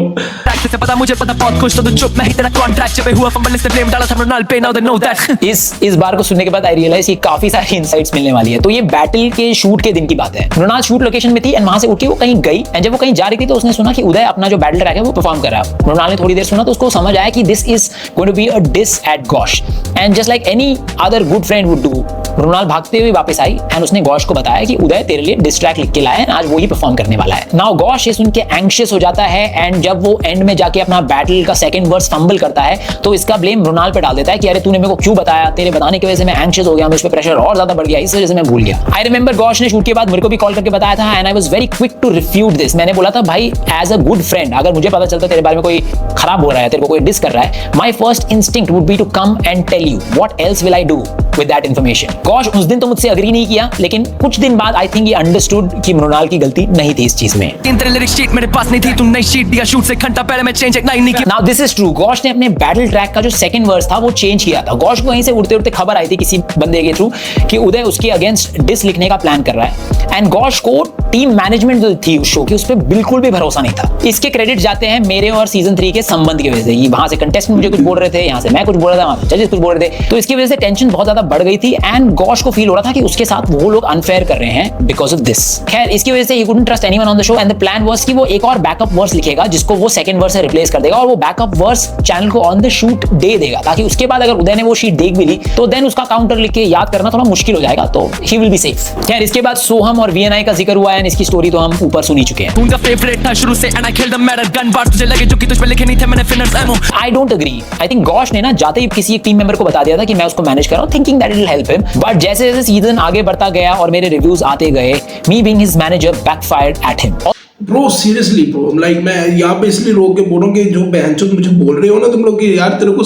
से पता मुझे पता बहुत कुछ, तो तू चुप नहीं, तेरा कॉन्ट्रैक्ट पे हुआ फंबल से ब्लेम डाला था मृणाल पे, नाउ दे नो दैट. इस बार को सुनने के बाद आई रियलाइज कि काफी सारी इनसाइट्स मिलने वाली है. तो ये बैटल के शूट के दिन की बात है. मृणाल शूट लोकेशन में थी एंड वहां से उठ के वो कहीं गई, एंड जब वो कहीं जा रही थी तो उसने सुना कि उदय अपना जो बैटल ट्रैक है वो परफॉर्म कर रहा है. मृणाल ने थोड़ी देर सुना तो उसको समझ आया कि this is going to be a diss at Ghosh, and just like any other good friend would do, Mrinal भागते हुए वापस आई एंड उसने घोष को बताया कि उदय तेरे लिए डिस ट्रैक लिख के लाया है, आज वो ही परफॉर्म करने वाला है. नाउ घोष ये सुन के एंग्शियस हो जाता है, एंड जब वो एंड में जाके अपना बैटल का सेकंड वर्स फंबल करता है तो इसका ब्लेम मृणाल पे डाल देता है कि अरे तूने मेरे को क्यों बताया, तेरे बताने की वजह से मैं एंग्शियस हो गया, मुझ पे प्रेशर और ज्यादा बढ़ गया, इस वजह से मैं भूल गया. आई रिमेंबर घोष ने शूट के बाद मेरे को भी कॉल करके बताया था, and I was very quick to refute this. मैंने बोला था भाई एज अ गुड फ्रेंड, अगर मुझे पता चलता तेरे बारे में कोई खराब हो रहा है, तेरे को कोई डिस कर रहा है, my first instinct would be to come and tell you what else will I do with that information. Ghosh उस दिन तो मुझसे एग्री नहीं किया, लेकिन कुछ दिन बाद आई थिंक ही अंडरस्टूड कि मृणाल की गलती नहीं थी इस चीज में. तीन तेरे लिरिक्स शीट मेरे पास नहीं थी, तू नई शीट दिया शूट से घंटा पहले मैं चेंज एक लाइन नहीं की. Now this is true. Ghosh ने अपने बैटल ट्रैक का जो सेकंड वर्स था वो चेंज किया था. घोष को वहीं से उड़ते उड़ते खबर आई थी किसी बंदे के थ्रू कि उदय उसके अगेंस्ट डिस लिखने का प्लान कर रहा है, एंड घोष को टीम मैनेजमेंट जो थी उस शो की उस पर बिल्कुल भी भरोसा नहीं था. इसके क्रेडिट जाते हैं मेरे और सीजन 3 के संबंध की वजह से. वहां से कंटेस्टेंट मुझे कुछ बोल रहे थे, यहाँ से मैं कुछ बोल रहा था, वहां से जजेस कुछ बोल रहे थे, तो इसकी वजह से टेंशन बहुत ज्यादा बढ़ गई थी, एंड घोष को फील हो रहा था कि उसके साथ वो लोग अनफेयर कर रहे हैं बिकॉज ऑफ दिस. खैर, इसकी वजह से he couldn't trust anyone on the show, and the plan was कि वो एक और बैकअप वर्स लिखेगा जिसको वो सेकंड वर्स से रिप्लेस कर देगा, और वो बैकअप वर्स चैनल को ऑन द शूट दे देगा, ताकि उसके बाद अगर उदय ने वो शीट देख भी ली तो देन उसका काउंटर लिख के याद करना थोड़ा मुश्किल हो जाएगा, तो ही विल बी सेफ. खैर, इसके बाद सोहम और वीएनआई का जिक्र हुआ है, एंड इसकी स्टोरी तो हम ऊपर सुनी चुके हैं. तू मेरा फेवरेट था शुरू से and I killed the matter gun bar, तुझे लगे जो कि तुझ पे लिखे नहीं थे मैंने finish emo. I don't agree. I think Ghosh ने ना जाते ही किसी एक टीम मेंबर को बता दिया था कि मैं उसको मैनेज कर रहा हूं, thinking that it will help him. But जैसे जैसे सीजन आगे बढ़ता गया और मेरे रिव्यूज आते गए, me being his manager backfired at him. Bro seriously bro, like मैं यहाँ पे इसलिए रोक के बोल रहा हूँ कि जो बहनचोद मुझे बोल रहे हो ना तुम लोग कि यार तेरे को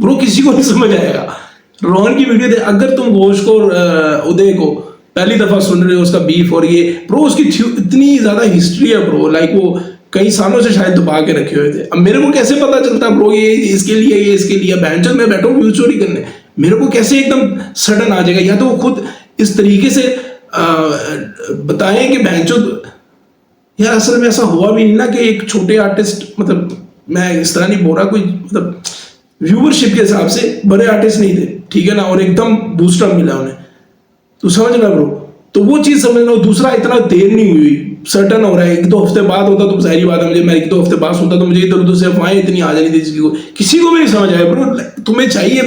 ब्रो किसी को नहीं समझ आएगा. रोहन की वीडियो दे, अगर तुम घोष को उदय को पहली दफा सुन रहे हो उसका बीफ और ये ब्रो, उसकी इतनी ज्यादा हिस्ट्री है ब्रो, लाइक वो कई सालों से शायद दबा के रखे हुए थे. अब मेरे को कैसे पता चलता ब्रो ये इसके लिए, ये इसके लिए, बहनचोद मैं बैठा हूँ व्यू चोरी करने, मेरे को कैसे एकदम सडन आ जाएगा. या तो वो खुद इस तरीके से बताएं कि बहनचोद यार असल में ऐसा हुआ भी नहीं ना कि एक छोटे आर्टिस्ट, मतलब मैं इस तरह नहीं बोल रहा, कोई मतलब व्यूवरशिप के हिसाब से बड़े आर्टिस्ट नहीं थे, ठीक है ना, और एकदम बूस्टअप मिला उन्हें, तो समझ ना ब्रो. तो वो चीज समझ लो. दूसरा, इतना देर नहीं हुई, सर्टन हो रहा है, 1-2 हफ्ते बाद होता तो जाहिर बात है, मुझे मैं 1-2 हफ्ते बाद होता तो मुझे इधर उधर से अफवाहें इतनी आ जानी थी, किसी को भी नहीं समझ आया ब्रो. तुम्हें चाहिए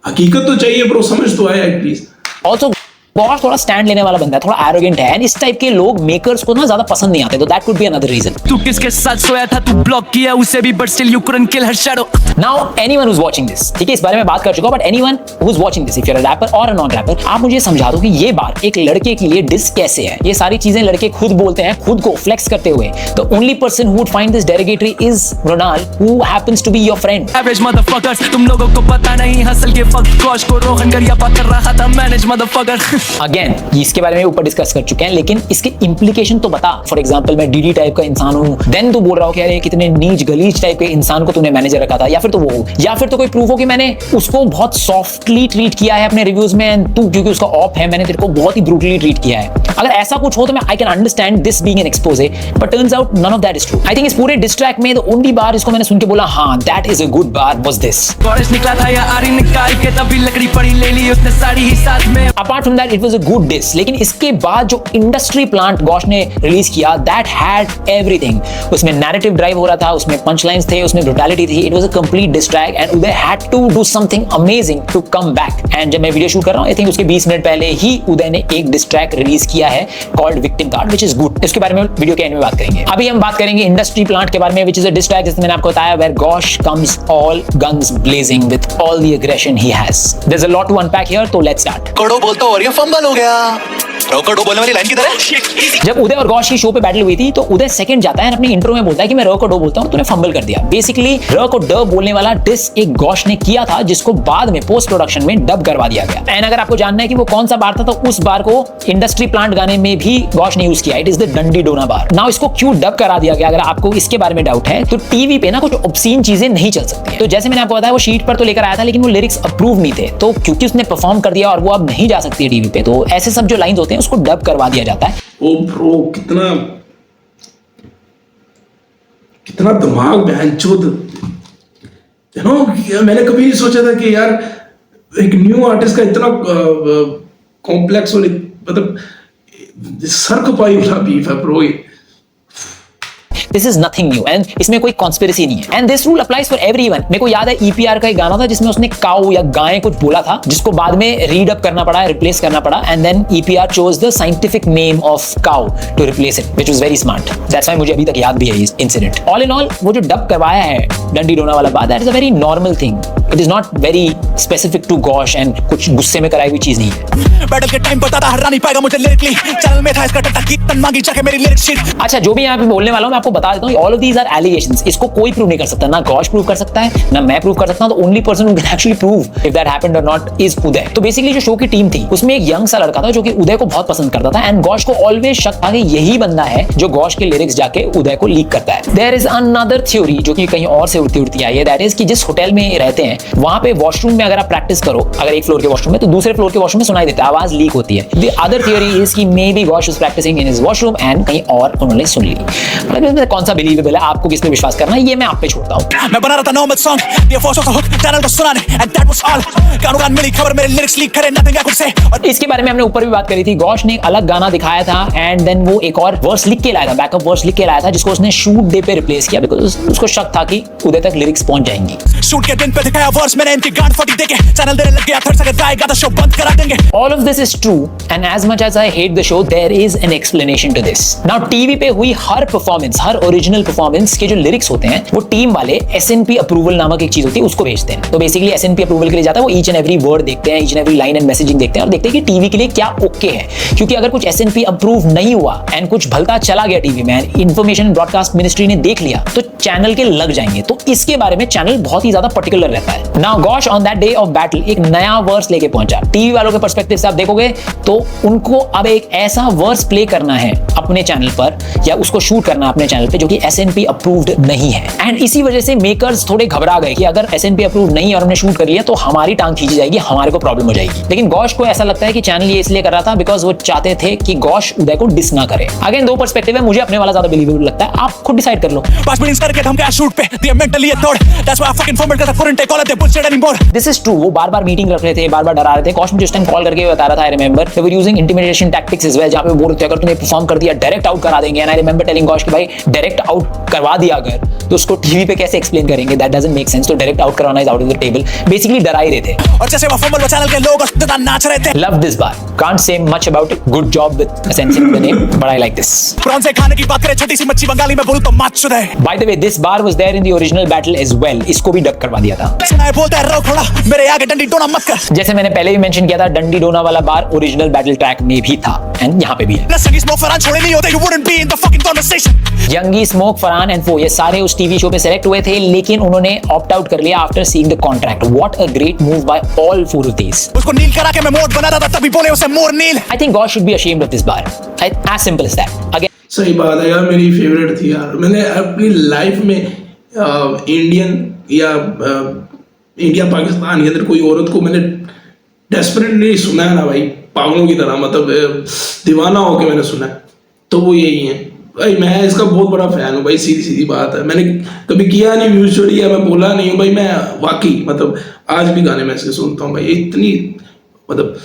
हकीकत तो चाहिए ब्रो, समझ तो आया एटलीस्ट. ऑल्सो घोष थोड़ा स्टैंड लेने वाला बंदा है, थोड़ा एरोगेंट है, एंड इस टाइप के लोग मेकर्स को ना ज्यादा पसंद नहीं आते, तो that could be another reason. तू किसके साथ सोया था, तू ब्लॉक किया उसे भी, but still you couldn't kill her shadow. Now anyone who is watching this, ठीक है, इस बारे में बात कर चुका हूं, but anyone who is watching this, if you are a rapper or a non wrapper, आप मुझे समझा दो कि ये बात एक लड़के के लिए डिस कैसे है. ये सारी चीजें लड़के खुद बोलते हैं, खुद को फ्लेक्स करते हुए. The only person who would find this derogatory is Mrinal, who happens to be your friend. Average motherfuckers, तुम लोगों को पता नहीं हसल के फक घोष को रोहन गरिया पा कर रहा था मैनेज मदरफकर. अगेन इसके बारे में ऊपर डिस्कस कर चुके हैं, लेकिन इसके इंप्लीकेशन तो बता। फॉर एग्जांपल मैं डीडी टाइप का इंसान हूं, देन तू बोल रहा हो कि अरे कितने नीच गलीज टाइप के इंसान को तूने मैनेजर रखा था, या फिर तो वो हो, या फिर तो कोई प्रूफ हो कि मैंने उसको बहुत सॉफ्टली ट्रीट किया है अपने रिव्यूज में, एंड तू क्योंकि उसका ऑफ है मैंने तेरे को बहुत ही ब्रूटली ट्रीट किया है। अगर ऐसा कुछ हो तो मैं I can understand this being an expose, but turns out none of that is true. I think इस पूरे डिस्ट्रैक्ट में द ओनली बार इसको मैंने सुन के बोला हाँ that is a good bar was this. Ganesh निकला था या आरी निकाल के तभी लकड़ी पड़ी ले ली उसने सारी ही साथ में। Apart from that it was a good diss, लेकिन इसके बाद जो इंडस्ट्री प्लांट गॉश ने रिलीज किया दैट हैड एवरीथिंग। उसमें नैरेटिव ड्राइव हो रहा था, उसमें पंच लाइन्स थे, उसमें ब्रूटैलिटी थी। It was a complete diss track and Uday had to do something amazing to come back. And जब मैं वीडियो शूट कर रहा हूं आई थिंक उसके 20 मिनट पहले ही उदय ने एक डिस्ट्रैक्ट रिलीज किया है called victim card which is good. इसके बारे में वीडियो के एंड में बात करेंगे। अभी हम बात करेंगे इंडस्ट्री प्लांट के बारे में व्हिच इज अ डिस्ट्रैक्ट, जैसे मैंने आपको बताया, where Gosh comes all guns blazing with all the aggression he has. There's a lot to unpack here, so let's start. कड़ो बोलता और ये फंबल हो गया। कड़ो बोलने वाली लाइन की तरह। जब उदय और गॉश की शो पे बैटल हुई थी तो उदय सेकंड जाता है अपने इंट्रो में बोलता है कि मैं र को डो बोलता हूं, तूने फंबल कर दिया। बेसिकली र को ड बोलने वाला डिस एक गॉश ने किया था जिसको बाद में पोस्ट प्रोडक्शन में डब करवा दिया गया। एंड अगर आपको जानना है कि वो कौन सा बार था तो उस बार को इंडस्ट्री प्लांट गाने में भी गॉश ने यूज किया। इट इज द डंडी डोना बार। नाउ इसको क्यों डब करा दिया गया, अगर आपको इसके बारे में डाउट है तो टीवी पे ना कुछ ऑब्सीन चीजें नहीं चल सकती। तो जैसे मैंने आपको बताया वो शीट पर तो लेकर आया था लेकिन वो लिरिक्स अप्रूव नहीं थे, तो क्योंकि उसने परफॉर्म कर दिया और वो अब नहीं जा सकती है टीवी पे, तो ऐसे सब जो लाइंस होते हैं उसको डब करवा दिया जाता है। ओ ब्रो कितना दिमाग बहनचोद, यू नो। मैंने कभी नहीं सोचा था कि यार एक न्यू आर्टिस्ट का इतना कॉम्प्लेक्स और मतलब सर कपाई वाला बीफ है bro. This is nothing new and इसमें कोई कॉन्स्पिरेसी नहीं है। And this rule applies for everyone. मेरे को याद है ईपीआर का एक गाना था जिसमें उसने काऊ या गाय कुछ बोला था जिसको बाद में रीड अप करना पड़ा, रिप्लेस करना पड़ा, and then EPR chose the scientific name of cow to replace it which was very smart. That's why मुझे अभी तक याद भी है इस इंसिडेंट। ऑल इन ऑल वो जो डब करवाया है डंडी डोना वाला बात, that is a very normal thing. It is not very specific to Gosh and कुछ गुस्से में कराई हुई चीज नहीं है। बैटल के टाइम पता था हरा नहीं पाएगा मुझे लिरिकली, चैनल में था इसका टट्टा की तन मांगी जाके मेरी लिरिक्स शीट। अच्छा जो भी यहाँ पे बोलने वाला हूँ मैं आपको बता देता हूँ, all of these are allegations. इसको कोई प्रूव नहीं कर सकता, ना गॉश प्रूव कर सकता है ना मैं प्रूव कर सकता हूँ। The only person who can actually prove if that happened और नॉट इज उदय। तो बेसिकली जो शो की टीम थी उसमें एक यंग सा लड़का था जो कि उदय को बहुत पसंद करता था, एंड गॉश को ऑलवेज शक था कि यही बंदा है जो गॉश के लिरिक्स जाके उदय को लीक करता है। देयर इज अनदर थ्योरी जो कि कहीं और से उड़ती उड़ती आई है, दैट इज कि जिस होटल में रहते हैं वहां पे वॉशरूम में अगर आप प्रैक्टिस करो, अगर एक फ्लोर के वॉशरूम में तो दूसरे फ्लोर के वॉशरूम में सुनाई देता है, आवाज लीक होती है। द अदर थ्योरी इज कि maybe Gosh was practicing in his washroom and कहीं और उन्होंने सुन ली। मतलब कौन सा बिलीवेबल है, आपको किस पे विश्वास करना है ये मैं आप पे छोड़ता हूं। मैं बना रहा था नॉर्मल सॉन्ग, दिया फोर्स ऑफ हुक चैनल को सुनाने एंड दैट वाज ऑल। गानों मिली खबर मेरे लिरिक्स लीक करे नथिंग आई कुड से। और इसके बारे में हमने ऊपर भी बात करी थी। गॉश ने एक अलग गाना दिखाया था एंड देन वो एक और वर्स लिख के लाया था, बैकअप वर्स लिख के लाया था जिसको उसने शूट डे पे रिप्लेस किया बिकॉज़ उसको शक था कि उदय तक लिरिक्स पहुंच जाएंगी। शूट के दिन पे दिखाया वर्स मैंने इनकी गांड फटी देके चैनल देने लग गया 30 सेकंड गाएगा तो शो बंद करा देंगे। All of this is true and as much as I hate the show there is an explanation to this. Now TV पे हुई हर परफॉर्मेंस, हर ओरिजिनल परफॉर्मेंस के जो लिरिक्स होते हैं वो टीम वाले SNP अप्रूवल नामक एक चीज होती है उसको भेजते हैं। तो बेसिकली SNP अप्रूवल के लिए जाता है, वो ईच एंड एवरी वर्ड देखते हैं, each and every line and messaging देखते हैं और देखते हैं कि टीवी के लिए क्या ओके है। क्योंकि अगर कुछ SNP अप्रूव नहीं हुआ एंड कुछ भलता चला गया टीवी में, इंफॉर्मेशन ब्रॉडकास्ट मिनिस्ट्री ने देख लिया तो चैनल के लग जाएंगे। तो इसके बारे में चैनल बहुत ही ज्यादा पर्टिकुलर रहता है। Now gosh on that day of battle एक नया वर्स लेके पहुंचा। टीवी वालों के पर्सपेक्टिव से आप देखोगे तो उनको अब एक ऐसा वर्स प्ले करना है अपने चैनल पर या उसको शूट करना अपने चैनल पे जो कि SNP अप्रूव्ड नहीं है। एंड इसी वजह से मेकर्स थोड़े घबरा गए कि अगर SNP अप्रूव नहीं है और हमने शूट कर लिया तो हमारी टांग खींची जाएगी, हमारे को प्रॉब्लम हो जाएगी। लेकिन गॉश को ऐसा लगता है कि चैनल ये इसलिए कर रहा था बिकॉज वो चाहते थे कि गॉश उदय को डिस ना करे। अगेन दो पर्सपेक्टिव है, मुझे अपने वाला ज्यादा बिलीवेबल लगता है, आप खुद डिसाइड कर लो। 5 मिनट्स करके हम क्या शूट पे दिया मेंटली तोड़, that's why I fucking format करता couldn't take all of the bullshit anymore। This is true. वो बार-बार मीटिंग रख रहे थे, बार-बार डरा रहे थे। गॉश मुझे उस टाइम कॉल करके बता रहा था, I remember they were using intimidation tactics as well, जहां पे बोल रहे थे अगर तूने परफॉर्म कर दिया डायरेक्ट आउट करा देंगे। And I remember telling gosh कि भाई डायरेक्ट आउट करवा दिया अगर तो उसको टीवी पे कैसे एक्सप्लेन करेंगे, दैट डजंट मेक सेंस। तो डायरेक्ट आउट कराना is out of the table. Basically डरा ही रहे थे। और जैसे वो फंबल चैनल के लोग ज्यादा नाच रहे थे। Love this bar, can't say much about it, good job with sensing the name but I like this. Prawn से खाने की बात करें छोटी सी मच्छी बंगाली में बोलूं तो माच चुदा है। By the way this bar was there in the original battle as well, इसको भी डब करवा दिया था। है बोलता है रो थोड़ा मेरे आगे डंडी डोना मत कर जैसे मैंने पहले भी मेंशन किया था, डंडी डोना वाला बार ओरिजिनल बैटल ट्रैक में भी था एंड यहाँ पे भी है। Smoke फरहान छोड़े नहीं होते you wouldn't be in the fucking conversation Youngi, Smoke, Farhan and Fo, ये सारे उस टीवी शो पे सेलेक्ट हुए थे, लेकिन उन्होंने ऑप्ट आउट कर लिया after seeing the contract. What a great move by all four of these. उसको नील करा के मैं मोड बना था तभी बोले उसे more kneel I think God should be ashamed of this bar, as simple as that. Again सही बात है यार, मेरी फेवरेट थी यार। मैंने अपनी लाइफ में इंडियन या इंडिया पाकिस्तान के अंदर कोई औरत को मैंने डेस्परेटली सुना है ना भाई, पागलों की तरह, मतलब दीवाना होके मैंने सुना है, तो वो यही है भाई। मैं इसका बहुत बड़ा फैन हूँ भाई, सीधी सीधी बात है। मैंने कभी किया नहीं व्यूज चोरी, या मैं बोला नहीं हूँ भाई। मैं वाकई मतलब आज भी गाने में इसके सुनता हूँ भाई, इतनी मतलब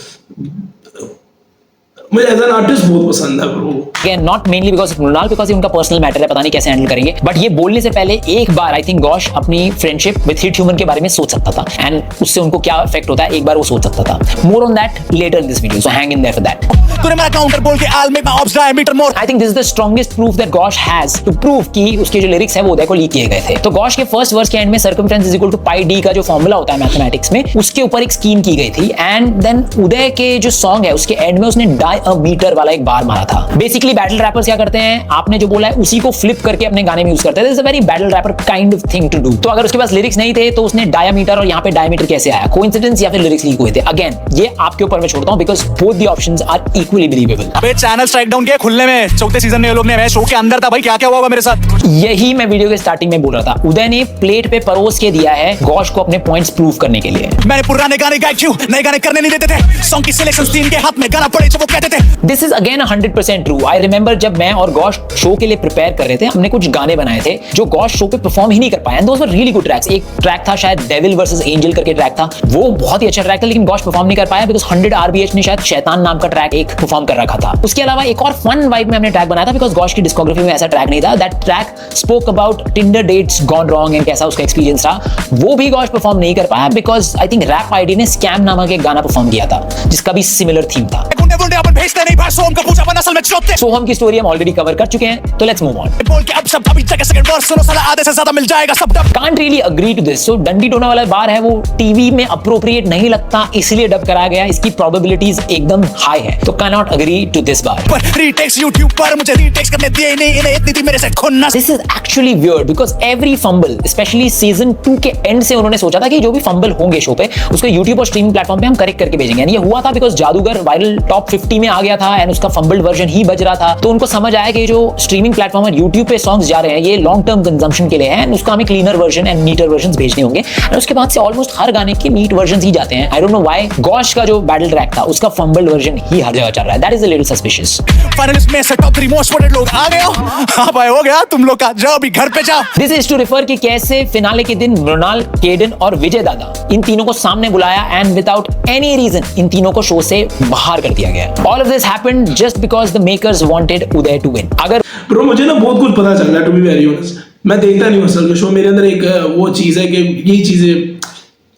मुझे एज एन आर्टिस्ट बहुत पसंद है bro. Again not mainly because of Mrinal, because उनका पर्सनल मैटर है, पता नहीं कैसे हैंडल करेंगे। बट ये बोलने से पहले एक बार आई थिंक गॉश अपनी फ्रेंडशिप विद हिट ह्यूमन के बारे में सोच सकता था, एंड उससे उनको क्या इफेक्ट होता है एक बार वो सोच सकता था। More on that later in this video, so hang in there for that. तूने मेरा काउंटर बोल के I'll make my ops diameter more I think this is the strongest proof that Gosh has to prove कि उसके जो लिरिक्स है वो उदय को लीक किए गए थे। तो गॉश के फर्स्ट वर्स के एंड में circumstance is equal to pi D का जो फॉर्मूला होता है मैथमेटिक्स में, उसके ऊपर एक स्कीम की गई थी, एंड देन उदय के जो सॉन्ग है उसके एंड में उसने डायमीटर वाला एक बार मारा था। बेसिकली बैटल रैपर्स क्या करते हैं, आपने जो बोला है उसी को फ्लिप करके अपने गाने में यूज करते हैं। This is a very battle rapper kind of thing to do. तो अगर उसके पास लिरिक्स नहीं थे तो उसने डायमीटर और यहाँ पे डायमीटर कैसे आया, कोइंसिडेंस या फिर लिरिक्स लीक हुए थे? अगेन ये आपके ऊपर मैं छोड़ता हूं, because both the options are equally believable. अबे चैनल स्ट्राइक डाउन किया खुलने में, चौथे सीजन में ये लोग ने, मैं शो के अंदर था भाई, क्या क्या हुआ होगा मेरे साथ। यही मैं वीडियो के स्टार्टिंग में बोल रहा था, उदय ने प्लेट पे परोस के दिया है गॉश को अपने पॉइंट्स प्रूव करने के लिए। मैंने पुराने गाने गाए क्यों, नए गाने करने नहीं देते थे, सॉन्ग की सिलेक्शन टीम के हाथ में गाना पड़े जो वो कहते थे। This is again 100% true. I remember जब मैं और गॉश शो के लिए प्रिपेयर कर रहे थे, हमने कुछ गाने बनाए थे जो गॉश शो पे परफॉर्म ही नहीं कर पाए, and those were really good tracks. एक ट्रैक था शायद डेविल वर्सेस एंजल करके ट्रैक था, वो बहुत ही अच्छा ट्रैक था, लेकिन गॉश परफॉर्म नहीं कर पाया बिकॉज 100 RBH ने शायद शैतान नाम का ट्रैक एक परफॉर्म कर रखा था। उसके अलावा एक और फन वाइब में हमने ट्रैक बनाया था, बिकॉज गॉश की डिस्कोग्राफी में ऐसा ट्रैक नहीं था। That track spoke about Tinder dates gone wrong and कैसा उसका एक्सपीरियंस रहा, वो भी गॉश परफॉर्म नहीं कर पाया because I think rap ID ने स्कैम नामक एक गाना परफॉर्म किया था जिसका भी सिमिलर थीम था। गुंडे गुंडे अपन भेजते नहीं भाई, सोम का पूजा अपन असल में चौथे। सोहम की स्टोरी हम ऑलरेडी कवर कर चुके हैं, तो लेट्स मूव ऑन। बोल के अब शब्द अभी तक सेकंड वर्स सुनो साला, आधे से ज्यादा मिल जाएगा सब dub. Can't really agree to this. So डंडी टोना वाला बार है वो टीवी में अप्रोप्रिएट नहीं लगता, इसलिए डब कराया गया, इसकी प्रोबेबिलिटीज एकदम हाई है, तो cannot agree to this bar. पर रीटेक्स YouTube पर मुझे रीटेक्स करने दिए नहीं, इन्हें इतनी थी मेरे से खुन्नस। This is actually weird because every fumble, especially season 2 के एंड से उन्होंने सोचा था कि जो भी फंबल होंगे शो पे उसको YouTube और स्ट्रीमिंग प्लेटफॉर्म पे हम करेक्ट करके भेजेंगे, एंड ये हुआ था बिकॉज जादूगर वायरल टॉप 50 में आ गया था एंड उसका फंबल्ड वर्जन ही बज रहा था। तो उनको समझ आया कि जो स्ट्रीमिंग प्लेटफॉर्म और YouTube पे सॉन्ग्स जा रहे हैं ये लॉन्ग टर्म कंजम्पशन के लिए है, एंड उसको हमें क्लीनर वर्जन एंड नीटर वर्जन भेजने होंगे, एंड उसके बाद से ऑलमोस्ट हर गाने के नीट वर्जन ही जाते हैं। I don't know why gosh का जो बैटल ट्रैक था उसका फंबल्ड वर्जन ही हर जगह चल रहा है। That is a little suspicious. Finalist में से टॉप 3 मोस्ट वोटेड लोग आ गए हो। हां भाई हो गया, तुम लोग का जाओ भी घर पे जाओ। दिस इज टू रिफर कि कैसे फिनाले के दिन मृणाल, केडन और विजय दादा इन तीनों को सामने बुलाया एंड विदाउट एनी रीजन इन तीनों को शो से बाहर कर दिया गया। All of this happened just because the makers wanted Uday to win. अगर ब्रो मुझे ना बहुत कुछ पता चल रहा है, टू बी वेरी ऑनेस्ट। मैं देखता नहीं हूँ असल के शो, मेरे अंदर एक वो चीज़ है कि यही चीज़ें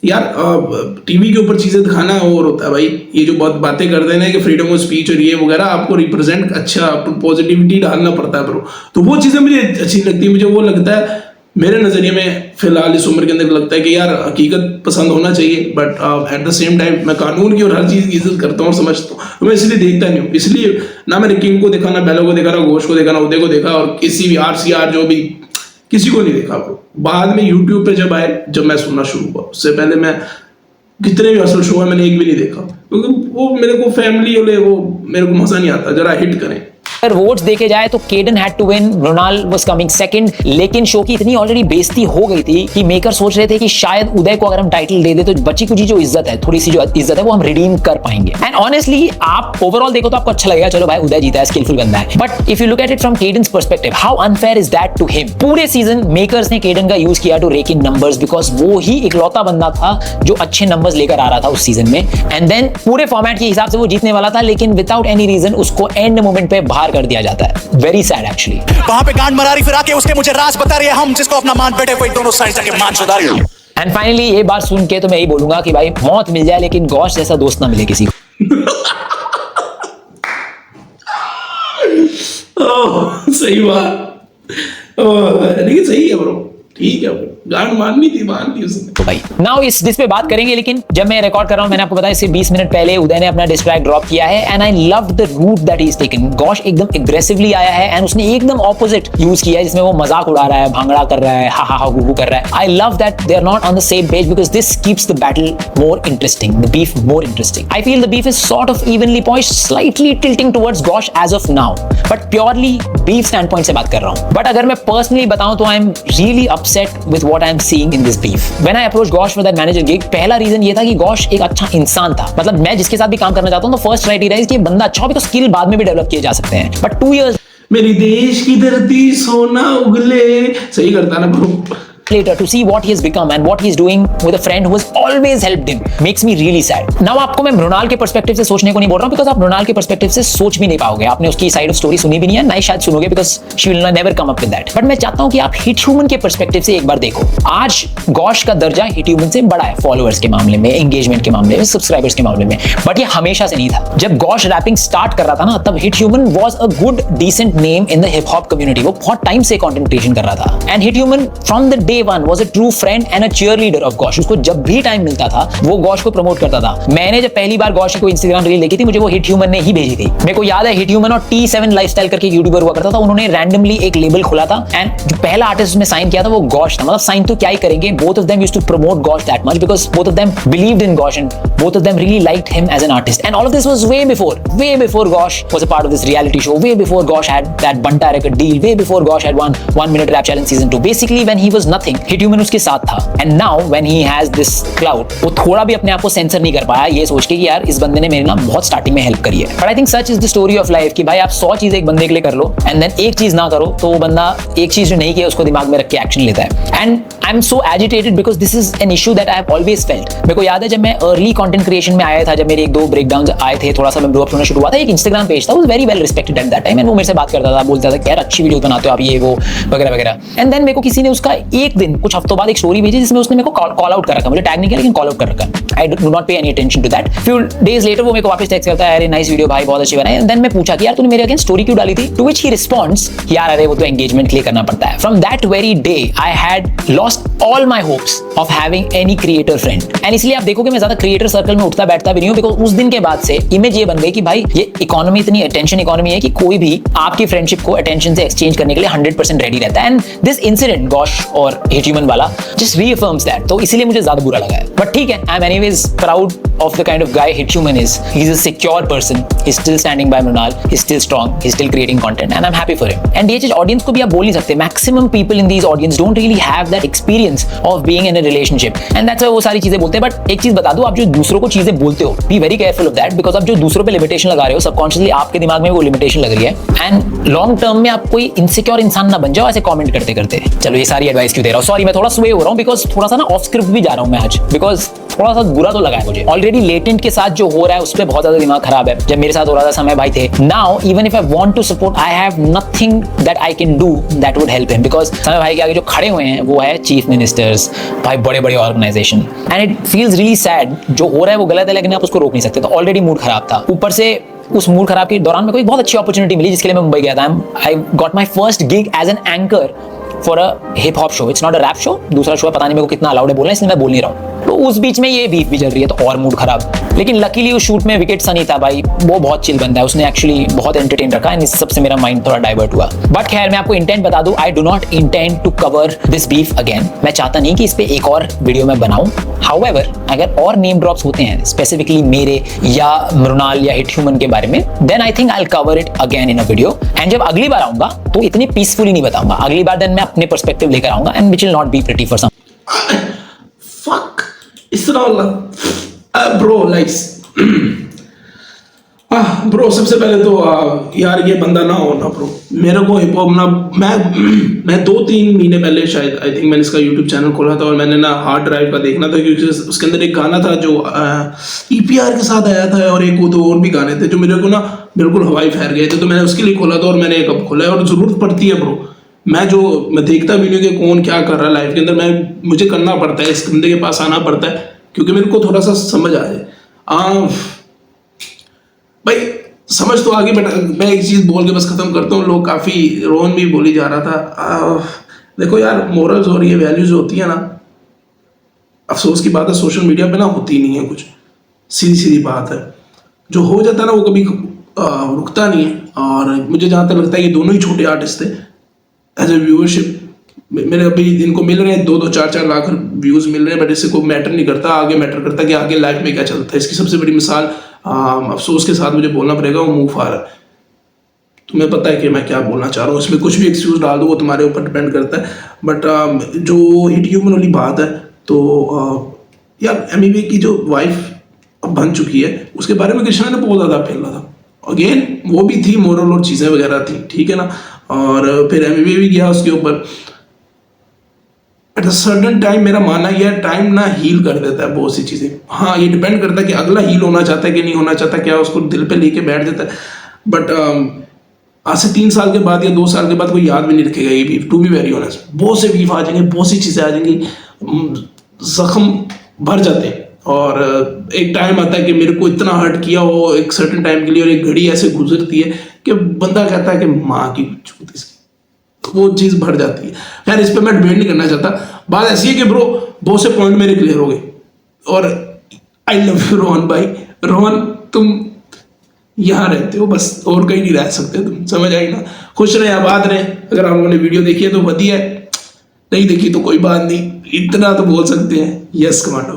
यार टीवी के ऊपर चीज़ें दिखाना और होता है भाई। ये जो बहुत बातें करते हैं ना कि फ्रीडम ऑफ स्पीच और ये वगैरह, आपको रिप्रेजेंट अच्छा पॉजिटिविटी डालना पड़ता है ब्रो, तो वो चीज़ें मुझे अच्छी लगती है। मुझे वो लगता है मेरे नज़रिए में फिलहाल इस उम्र के अंदर लगता है कि यार हकीकत पसंद होना चाहिए, but at the same time मैं कानून की और हर चीज़ की इज्जत करता हूँ और समझता हूँ, तो मैं इसलिए देखता नहीं हूँ। इसलिए ना मैंने किंग को देखा, ना बेलो को देखा, ना घोष को देखा, ना उदय को देखा, और किसी भी RCR जो भी किसी को नहीं देखा ब्रो। बाद में यूट्यूब पे जब आए, जब मैं सुनना शुरू हुआ, उससे पहले मैं कितने भी असल शो है मैंने एक भी नहीं देखा, क्योंकि वो मेरे को फैमिली वाले वो मेरे को मजा नहीं आता, जरा हिट करें। अगर वोट्स देखे जाए तो Kayden had to win, Mrinal was coming second, लेकिन शो की इतनी ऑलरेडी बेइज्जती हो गई थी कि मेकर सोच रहे थे कि शायद उदय को अगर हम टाइटल दे दे तो बची कुछ जो इज्जत है, थोड़ी सी जो इज्जत है वो हम रिडीम कर पाएंगे। एंड ऑनेस्टली आप ओवरऑल देखो तो आपको अच्छा लगेगा, चलो भाई उदय जीता है, स्किलफुल बंदा है, but if you look at it from Kayden's perspective, how unfair is that to him. पूरे सीजन मेकर्स ने केडन का यूज किया to rake in numbers because वो ही इकलौता बंदा था जो अच्छे नंबर्स लेकर आ रहा था उस सीजन में, एंड देन पूरे फॉर्मेट के हिसाब से वो जीतने वाला था, लेकिन विदाउट एनी रीजन उसको एंड मोमेंट पे बाहर कर दिया जाता है। Very sad actually. वहां पे गांड मरारी फिर आके उसके मुझे राज बता रही है, हम जिसको अपना मान बैठे वही दोनों साइड जाके मान सुधार। एंड फाइनली ये बात सुन के तो मैं यही बोलूंगा कि भाई मौत मिल जाए लेकिन गॉश जैसा दोस्त ना मिले किसी को। सही बात, लेकिन सही है ब्रो, ठीक है bro, गांड मारनी थी उसने। तो भाई नाउ इस पे बात करेंगे, लेकिन जब मैं रिकॉर्ड कर रहा हूं, मैंने आपको बताया इससे 20 मिनट पहले उदय ने अपना डिस्ट्रैक्ट ड्रॉप किया है and I love the route that he is taken. Gosh एकदम एग्रेसिवली आया है एंड उसने एकदम ऑपोजिट यूज किया है, जिसमें वो मजाक उड़ा रहा है, भांगड़ा कर रहा है, हा हा हा गू कर रहा है। I love that they are not on the same page because this keeps the battle more interesting, the beef more interesting. I feel the beef is sort of evenly point, slightly tilting towards Gosh as of now, but purely beef standpoint से बात कर रहा हूं। बट अगर मैं पर्सनली बताऊं तो I am really upset with what I am seeing in this beef. When I approach gosh for that manager gig, पहला रीजन ये था कि गॉश एक अच्छा इंसान था। मतलब मैं जिसके साथ भी काम करना चाहता हूं तो फर्स्ट क्राइटेरिया है कि बंदा अच्छा हो, तो स्किल बाद में भी डेवलप किए जा सकते हैं। बट 2 years मेरी देश की धरती सोना उगले, सही करता ना bro. later to see what he has become and what he is doing with a friend who has always helped him makes me really sad. Now आपको मैं मृणाल के पर्सपेक्टिव से सोचने को नहीं बोल रहा हूं because आप मृणाल के पर्सपेक्टिव से सोच भी नहीं पाओगे, आपने उसकी साइड ऑफ स्टोरी सुनी भी नहीं है, ना ही शायद सुनोगे because she will never come up with that. But मैं चाहता हूं कि आप हिट ह्यूमन के पर्सपेक्टिव से एक बार देखो। आज गॉश का दर्जा हिट ह्यूमन से बड़ा है, फॉलोअर्स के मामले में, एंगेजमेंट के मामले में, सब्सक्राइबर्स के मामले में, बट ये हमेशा से नहीं था। जब गॉश रैपिंग स्टार्ट कर रहा था ना, तब hit human was a good decent name in the hip hop community. वो बहुत टाइम से कंटेंट क्रिएशन कर रहा था and hit human from the day one was a true friend and a cheerleader of Gosh. उसको जब भी टाइम मिलता था वो गॉश को प्रमोट करता था। मैंने जब पहली बार गॉश को इंस्टाग्राम रील देखी थी, मुझे वो हिट ह्यूमन ने ही भेजी थी। मेरे को याद है हिट ह्यूमन और T7 लाइफस्टाइल करके यूट्यूबर हुआ करता था, उन्होंने रैंडमली एक लेबल खोला था एंड जो पहला आर्टिस्ट उसमें साइन किया था वो गॉश था। मतलब साइन तो क्या ही करेंगे, both of them used to promote Gosh that much because both of them believed in Gosh and both of them really liked him as an artist and all of this was way before Gosh was a part of this reality show, way before Gosh had that Banta record deal, way before Gosh had won 1 Minute Rap Challenge season 2. Basically when he was nothing, hit human उसके साथ था and now when he has this clout, वो थोड़ा भी अपने आप को सेंसर नहीं कर पाया ये सोच के कि यार इस बंदे ने मेरे ना बहुत स्टार्टिंग में हेल्प करी है। But I think such is the story of life कि भाई आप 100 चीजें एक बंदे के लिए कर लो एंड देन एक चीज ना करो तो वो बंदा एक चीज जो नहीं किया उसको दिमाग में रख के एक्शन लेता है। And I am so agitated because this is an issue that I have always felt. मेरे को याद है जब मैं अर्ली कंटेंट क्रिएशन में आया था, जब मेरे 1-2 ब्रेकडाउन आए थे, थोड़ा सा मैं ब्लो अप होना शुरू हुआ था, एक इंस्टाग्राम पेज था, वो very well respected at that time and वो मेरे से बात करता था, बोलता था कि यार अच्छी वीडियो बनाते हो आप, ये वो वगैरह वगैरह। एंड देन मेरे को किसी ने उसका एक दिन कुछ हफ्तों बाद एक स्टोरी भेजी जिसमें उसने मेरे को कॉल आउट कर रखा, मुझे टैग नहीं किया लेकिन कॉल आउट कर रखा। I do not pay any attention to that. Few days later वो मेरे को वापस टेक्स्ट करता है, अरे नाइस वीडियो भाई, बहुत अच्छी बनाई। एंड देन मैं पूछा कि यार तूने मेरे अगेंस्ट स्टोरी क्यों डाली थी? टू व्हिच ही रिस्पॉन्ड्स, यार अरे वो तो एंगेजमेंट के लिए करना पड़ता है। From that very day I had lost all my hopes of having any creator friend and इसलिए आप देखोगे मैं ज्यादा क्रिएटर सर्कल में उठता बैठता भी नहीं हूं बिकॉज उस दिन के बाद से इमेज ये बन गई कि भाई ये इकोनॉमी इतनी अटेंशन इकोनॉमी है कि कोई भी आपकी फ्रेंडशिप को अटेंशन से एक्सचेंज करने के लिए 100% रेडी रहता है। एंड दिस इंसिडेंट गॉश और हिट ह्यूमन वाला जस्ट रीअफर्म्स दैट, तो इसीलिए मुझे ज्यादा बुरा लगा है। बट ठीक है, I am anyways proud of the kind of guy Hit Human is. He's a secure person. He's still standing by Mrunal. He's still strong. He's still creating content, and I'm happy for him. And ये चीज audience को भी आप बोल नहीं सकते. Maximum people in these audience don't really have that experience of being in a relationship, and that's why वो सारी चीजें बोलते हैं. But एक चीज बता दूं, आप जो दूसरों को चीजें बोलते हो, be very careful of that because आप जो दूसरों पे limitation लगा रहे हो, subconsciously आपके दिमाग में वो limitation लग रही है, and long term में आप कोई insecure इंसान ना बन जाओ ऐसे comment करते करते। चलो ये सारी एडवाइस क्यों दे रहा हूँ? Sorry मैं थोड़ा sway हो रहा हूँ because थोड़ा सा ना off script भी जा रहा हूँ मैं आज because थोड़ा सा बुरा तो लगा है मुझे। ऑलरेडी लेटेंट के साथ जो हो रहा है उस पर बहुत ज्यादा दिमाग खराब है। जब मेरे साथ हो रहा था समय भाई थे, now even if I want to support I have nothing that I can do that would help him because Samay भाई के आगे जो खड़े हुए हैं वो है चीफ मिनिस्टर्स, भाई बड़े बड़े organisation, and it feels really sad. जो हो रहा है वो गलत है लेकिन आप उसको रोक नहीं सकते। तो ऑलरेडी मूड खराब था, ऊपर से उस मूड खराब के दौरान मेरे को एक बहुत अच्छी अपॉर्चुनिटी मिली जिसके लिए मैं मुंबई गया था। I got my first gig as an anchor for a hip hop show. It's not a rap show, दूसरा शो है, पता नहीं मेरे को कितना अलाउड है बोलना, इसलिए मैं बोल नहीं रहा हूँ। तो उस बीच में ये बीफ भी चल रही है तो और मूड खराब। लेकिन लकीली उस शूट में विकेट सनी था भाई, वो बहुत चिल बंदा है, उसने एक्चुअली बहुत एंटरटेन रखा एंड इस सबसे मेरा माइंड थोड़ा डाइवर्ट हुआ। बट खैर मैं आपको इंटेंट बता दूं, I do not intend to cover this beef again. मैं चाहता नहीं कि इस पे एक और वीडियो में बनाऊं। हाउएवर अगर और नेम ड्रॉप्स होते हैं स्पेसिफिकली मेरे या मृणाल या हिट ह्यूमन के बारे में, then I think I will cover it again in a video. And जब अगली बार आऊंगा तो इतनी पीसफुली नहीं बताऊंगा, अगली बार देन मैं अपने पर्सपेक्टिव लेकर आऊंगा and which will not be pretty for some. Fuck. इस तरह वाला ब्रो लाइक्स ब्रो सबसे पहले तो यार ये बंदा ना हो ना ब्रो। मेरे को हिप हॉप ना मैं 2-3 महीने पहले शायद आई थिंक मैंने इसका यूट्यूब चैनल खोला था और मैंने ना हार्ड ड्राइव का देखना था क्योंकि उसके अंदर एक गाना था जो EPR के साथ आया था और एक दो और भी गाने थे जो मेरे को ना बिल्कुल हवाई फैर गए थे। तो मैंने उसके लिए खोला था और मैंने एक अब खोला है और ज़रूरत पड़ती है ब्रो। मैं देखता वीडियो के कौन क्या कर रहा है लाइफ के अंदर, मुझे करना पड़ता है, इस बंदे के पास आना पड़ता है क्योंकि मेरे को थोड़ा सा समझ आ जाए। भाई समझ तो आगे, बट मैं एक चीज़ बोल के बस ख़त्म करता हूँ। लोग काफ़ी रोहन भी बोली जा रहा था देखो यार, मोरल्स और ये वैल्यूज होती है ना, अफसोस की बात है सोशल मीडिया पे ना होती नहीं है कुछ, सीधी सीधी बात है। जो हो जाता है ना वो कभी रुकता नहीं है। और मुझे जहाँ तक लगता है कि दोनों ही छोटे आर्टिस्ट थे, एज ए व्यूअरशिप मेरे अभी इनको मिल रहे हैं 2-2, 4-4 लाख व्यूज मिल रहे हैं, बट इससे कोई मैटर नहीं करता, आगे मैटर करता है कि आगे लाइफ में क्या चलता है। इसकी सबसे बड़ी मिसाल अफसोस के साथ मुझे बोलना पड़ेगा, वो मूव फार है। तुम्हें पता है कि मैं क्या बोलना चाह रहा हूँ, इसमें कुछ भी एक्सक्यूज डाल दो वो तुम्हारे ऊपर डिपेंड करता है। बट जो हिट ह्यूमन वाली बात है, तो यार एमिवे की जो वाइफ अब बन चुकी है, उसके बारे में कृष्णा ने बहुत ज़्यादा फैला था। अगेन वो भी थी मोरल और चीज़ें वगैरह थी, ठीक है ना। और फिर एमिवे भी गया उसके ऊपर। एट अ सर्टन टाइम मेरा मानना यह है, टाइम ना हील कर देता है बहुत सी चीज़ें। हाँ, ये डिपेंड करता है कि अगला हील होना चाहता है कि नहीं होना चाहता, क्या उसको दिल पे लेके बैठ देता है। बट आज से 3 साल के बाद या 2 साल के बाद कोई याद भी नहीं रखेगा ये beef, to be very honest. बहुत से बीफ आ जाएंगे, बहुत सी चीज़ें आ जाएंगी, जख्म भर जाते हैं। और एक टाइम आता है कि मेरे को इतना हर्ट किया हो एक सर्टन टाइम के लिए, और एक घड़ी ऐसे गुजरती है कि बंदा कहता है कि माँ की चूत इसकी, वो चीज़ भर जाती है। खैर, इस पर मैं डिबेट नहीं करना चाहता। बात ऐसी है कि ब्रो, बहुत से पॉइंट मेरे क्लियर हो गए। और आई लव यू रोहन भाई। रोहन, तुम यहाँ रहते हो बस, और कहीं नहीं रह सकते तुम, समझ आई ना। खुश रहे, आबाद रहे। अगर आप लोगों ने वीडियो देखी है तो बढ़िया है, नहीं देखी तो कोई बात नहीं, इतना तो बोल सकते हैं, यस कमांडो।